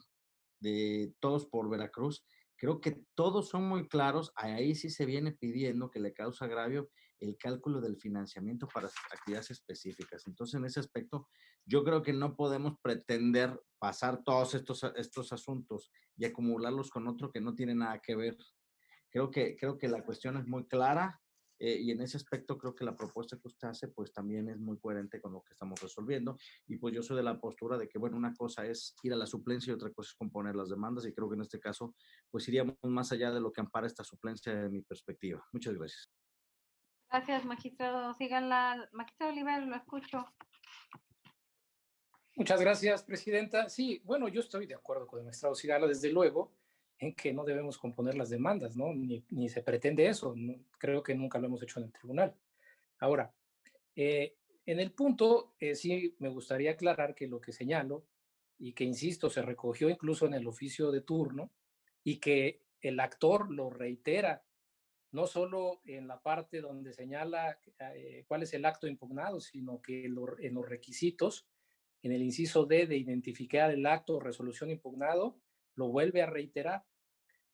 de Todos por Veracruz, creo que todos son muy claros. Ahí sí se viene pidiendo que le causa agravio el cálculo del financiamiento para actividades específicas. Entonces, en ese aspecto, yo creo que no podemos pretender pasar todos estos asuntos y acumularlos con otro que no tiene nada que ver. Creo que la cuestión es muy clara y en ese aspecto creo que la propuesta que usted hace pues también es muy coherente con lo que estamos resolviendo y pues yo soy de la postura de que bueno, una cosa es ir a la suplencia y otra cosa es componer las demandas y creo que en este caso pues iríamos más allá de lo que ampara esta suplencia de mi perspectiva. Muchas gracias. Gracias, magistrado. Síganla. Magistrado Olivero, lo escucho. Muchas gracias, presidenta. Sí, bueno, yo estoy de acuerdo con el magistrado Sigala, desde luego, en que no debemos componer las demandas, ¿no? Ni se pretende eso. No, creo que nunca lo hemos hecho en el tribunal. Ahora, en el punto, sí me gustaría aclarar que lo que señalo y que, insisto, se recogió incluso en el oficio de turno y que el actor lo reitera, no solo en la parte donde señala cuál es el acto impugnado, sino que en los requisitos, en el inciso D de identificar el acto o resolución impugnado, lo vuelve a reiterar.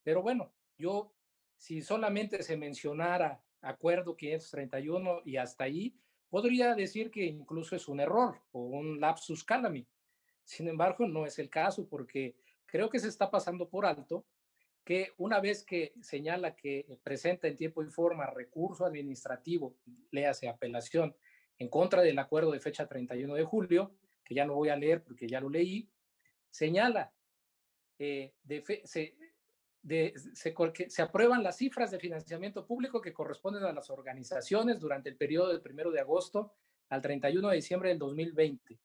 Pero bueno, yo, si solamente se mencionara acuerdo 531 y hasta ahí, podría decir que incluso es un error o un lapsus calami. Sin embargo, no es el caso porque creo que se está pasando por alto que una vez que señala que presenta en tiempo y forma recurso administrativo, léase apelación, en contra del acuerdo de fecha 31 de julio, que ya no voy a leer porque ya lo leí, señala, se aprueban las cifras de financiamiento público que corresponden a las organizaciones durante el periodo del 1 de agosto al 31 de diciembre del 2020.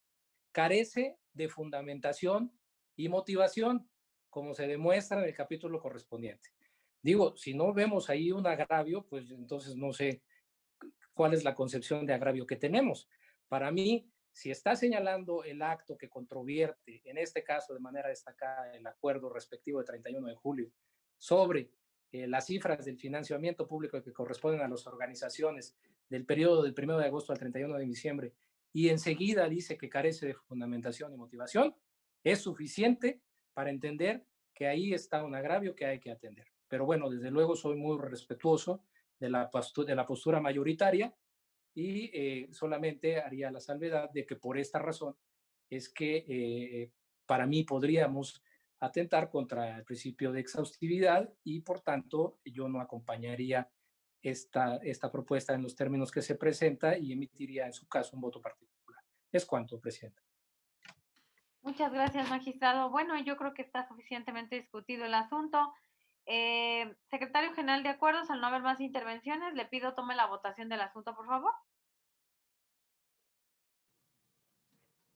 Carece de fundamentación y motivación, como se demuestra en el capítulo correspondiente. Digo, si no vemos ahí un agravio, pues entonces no sé cuál es la concepción de agravio que tenemos. Para mí, si está señalando el acto que controvierte, en este caso de manera destacada, el acuerdo respectivo de 31 de julio, sobre las cifras del financiamiento público que corresponden a las organizaciones del periodo del 1 de agosto al 31 de diciembre, y enseguida dice que carece de fundamentación y motivación, es suficiente para entender que ahí está un agravio que hay que atender. Pero bueno, desde luego soy muy respetuoso de la postura mayoritaria y solamente haría la salvedad de que por esta razón es que para mí podríamos atentar contra el principio de exhaustividad y por tanto yo no acompañaría esta propuesta en los términos que se presenta y emitiría en su caso un voto particular. Es cuanto, presidenta. Muchas gracias, magistrado. Bueno, yo creo que está suficientemente discutido el asunto. Secretario General de Acuerdos, al no haber más intervenciones, le pido tome la votación del asunto, por favor.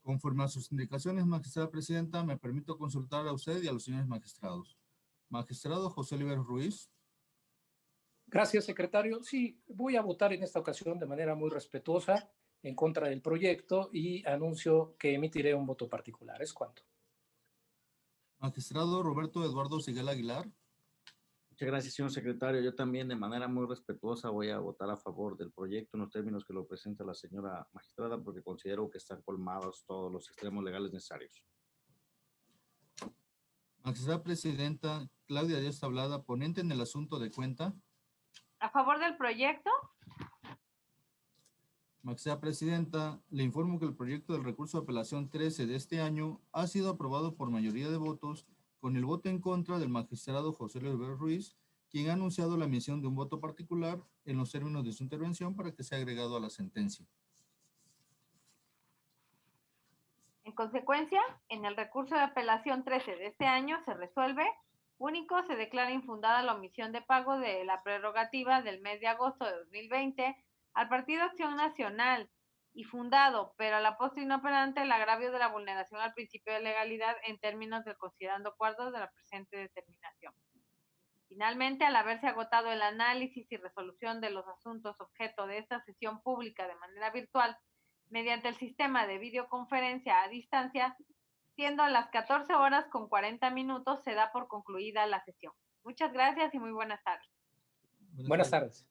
Conforme a sus indicaciones, magistrada presidenta, me permito consultar a usted y a los señores magistrados. Magistrado José Oliveros Ruiz. Gracias, secretario. Sí, voy a votar en esta ocasión de manera muy respetuosa en contra del proyecto y anuncio que emitiré un voto particular. Es cuanto. Magistrado Roberto Eduardo Sigala Aguilar. Muchas gracias, señor secretario. Yo también, de manera muy respetuosa, voy a votar a favor del proyecto en los términos que lo presenta la señora magistrada, porque considero que están colmados todos los extremos legales necesarios. Magistrada Presidenta Claudia Díaz Tablada, ponente en el asunto de cuenta. A favor del proyecto. Magistrada Presidenta, le informo que el proyecto del recurso de apelación 13 de este año ha sido aprobado por mayoría de votos, con el voto en contra del magistrado José Luis Ruiz, quien ha anunciado la emisión de un voto particular en los términos de su intervención para que sea agregado a la sentencia. En consecuencia, en el recurso de apelación 13 de este año se resuelve. Único, se declara infundada la omisión de pago de la prerrogativa del mes de agosto de 2020 al Partido Acción Nacional y fundado, pero a la postre inoperante, el agravio de la vulneración al principio de legalidad en términos del considerando cuarto de la presente determinación. Finalmente, al haberse agotado el análisis y resolución de los asuntos objeto de esta sesión pública de manera virtual, mediante el sistema de videoconferencia a distancia, siendo las 14:40, se da por concluida la sesión. Muchas gracias y muy buenas tardes. Buenas tardes.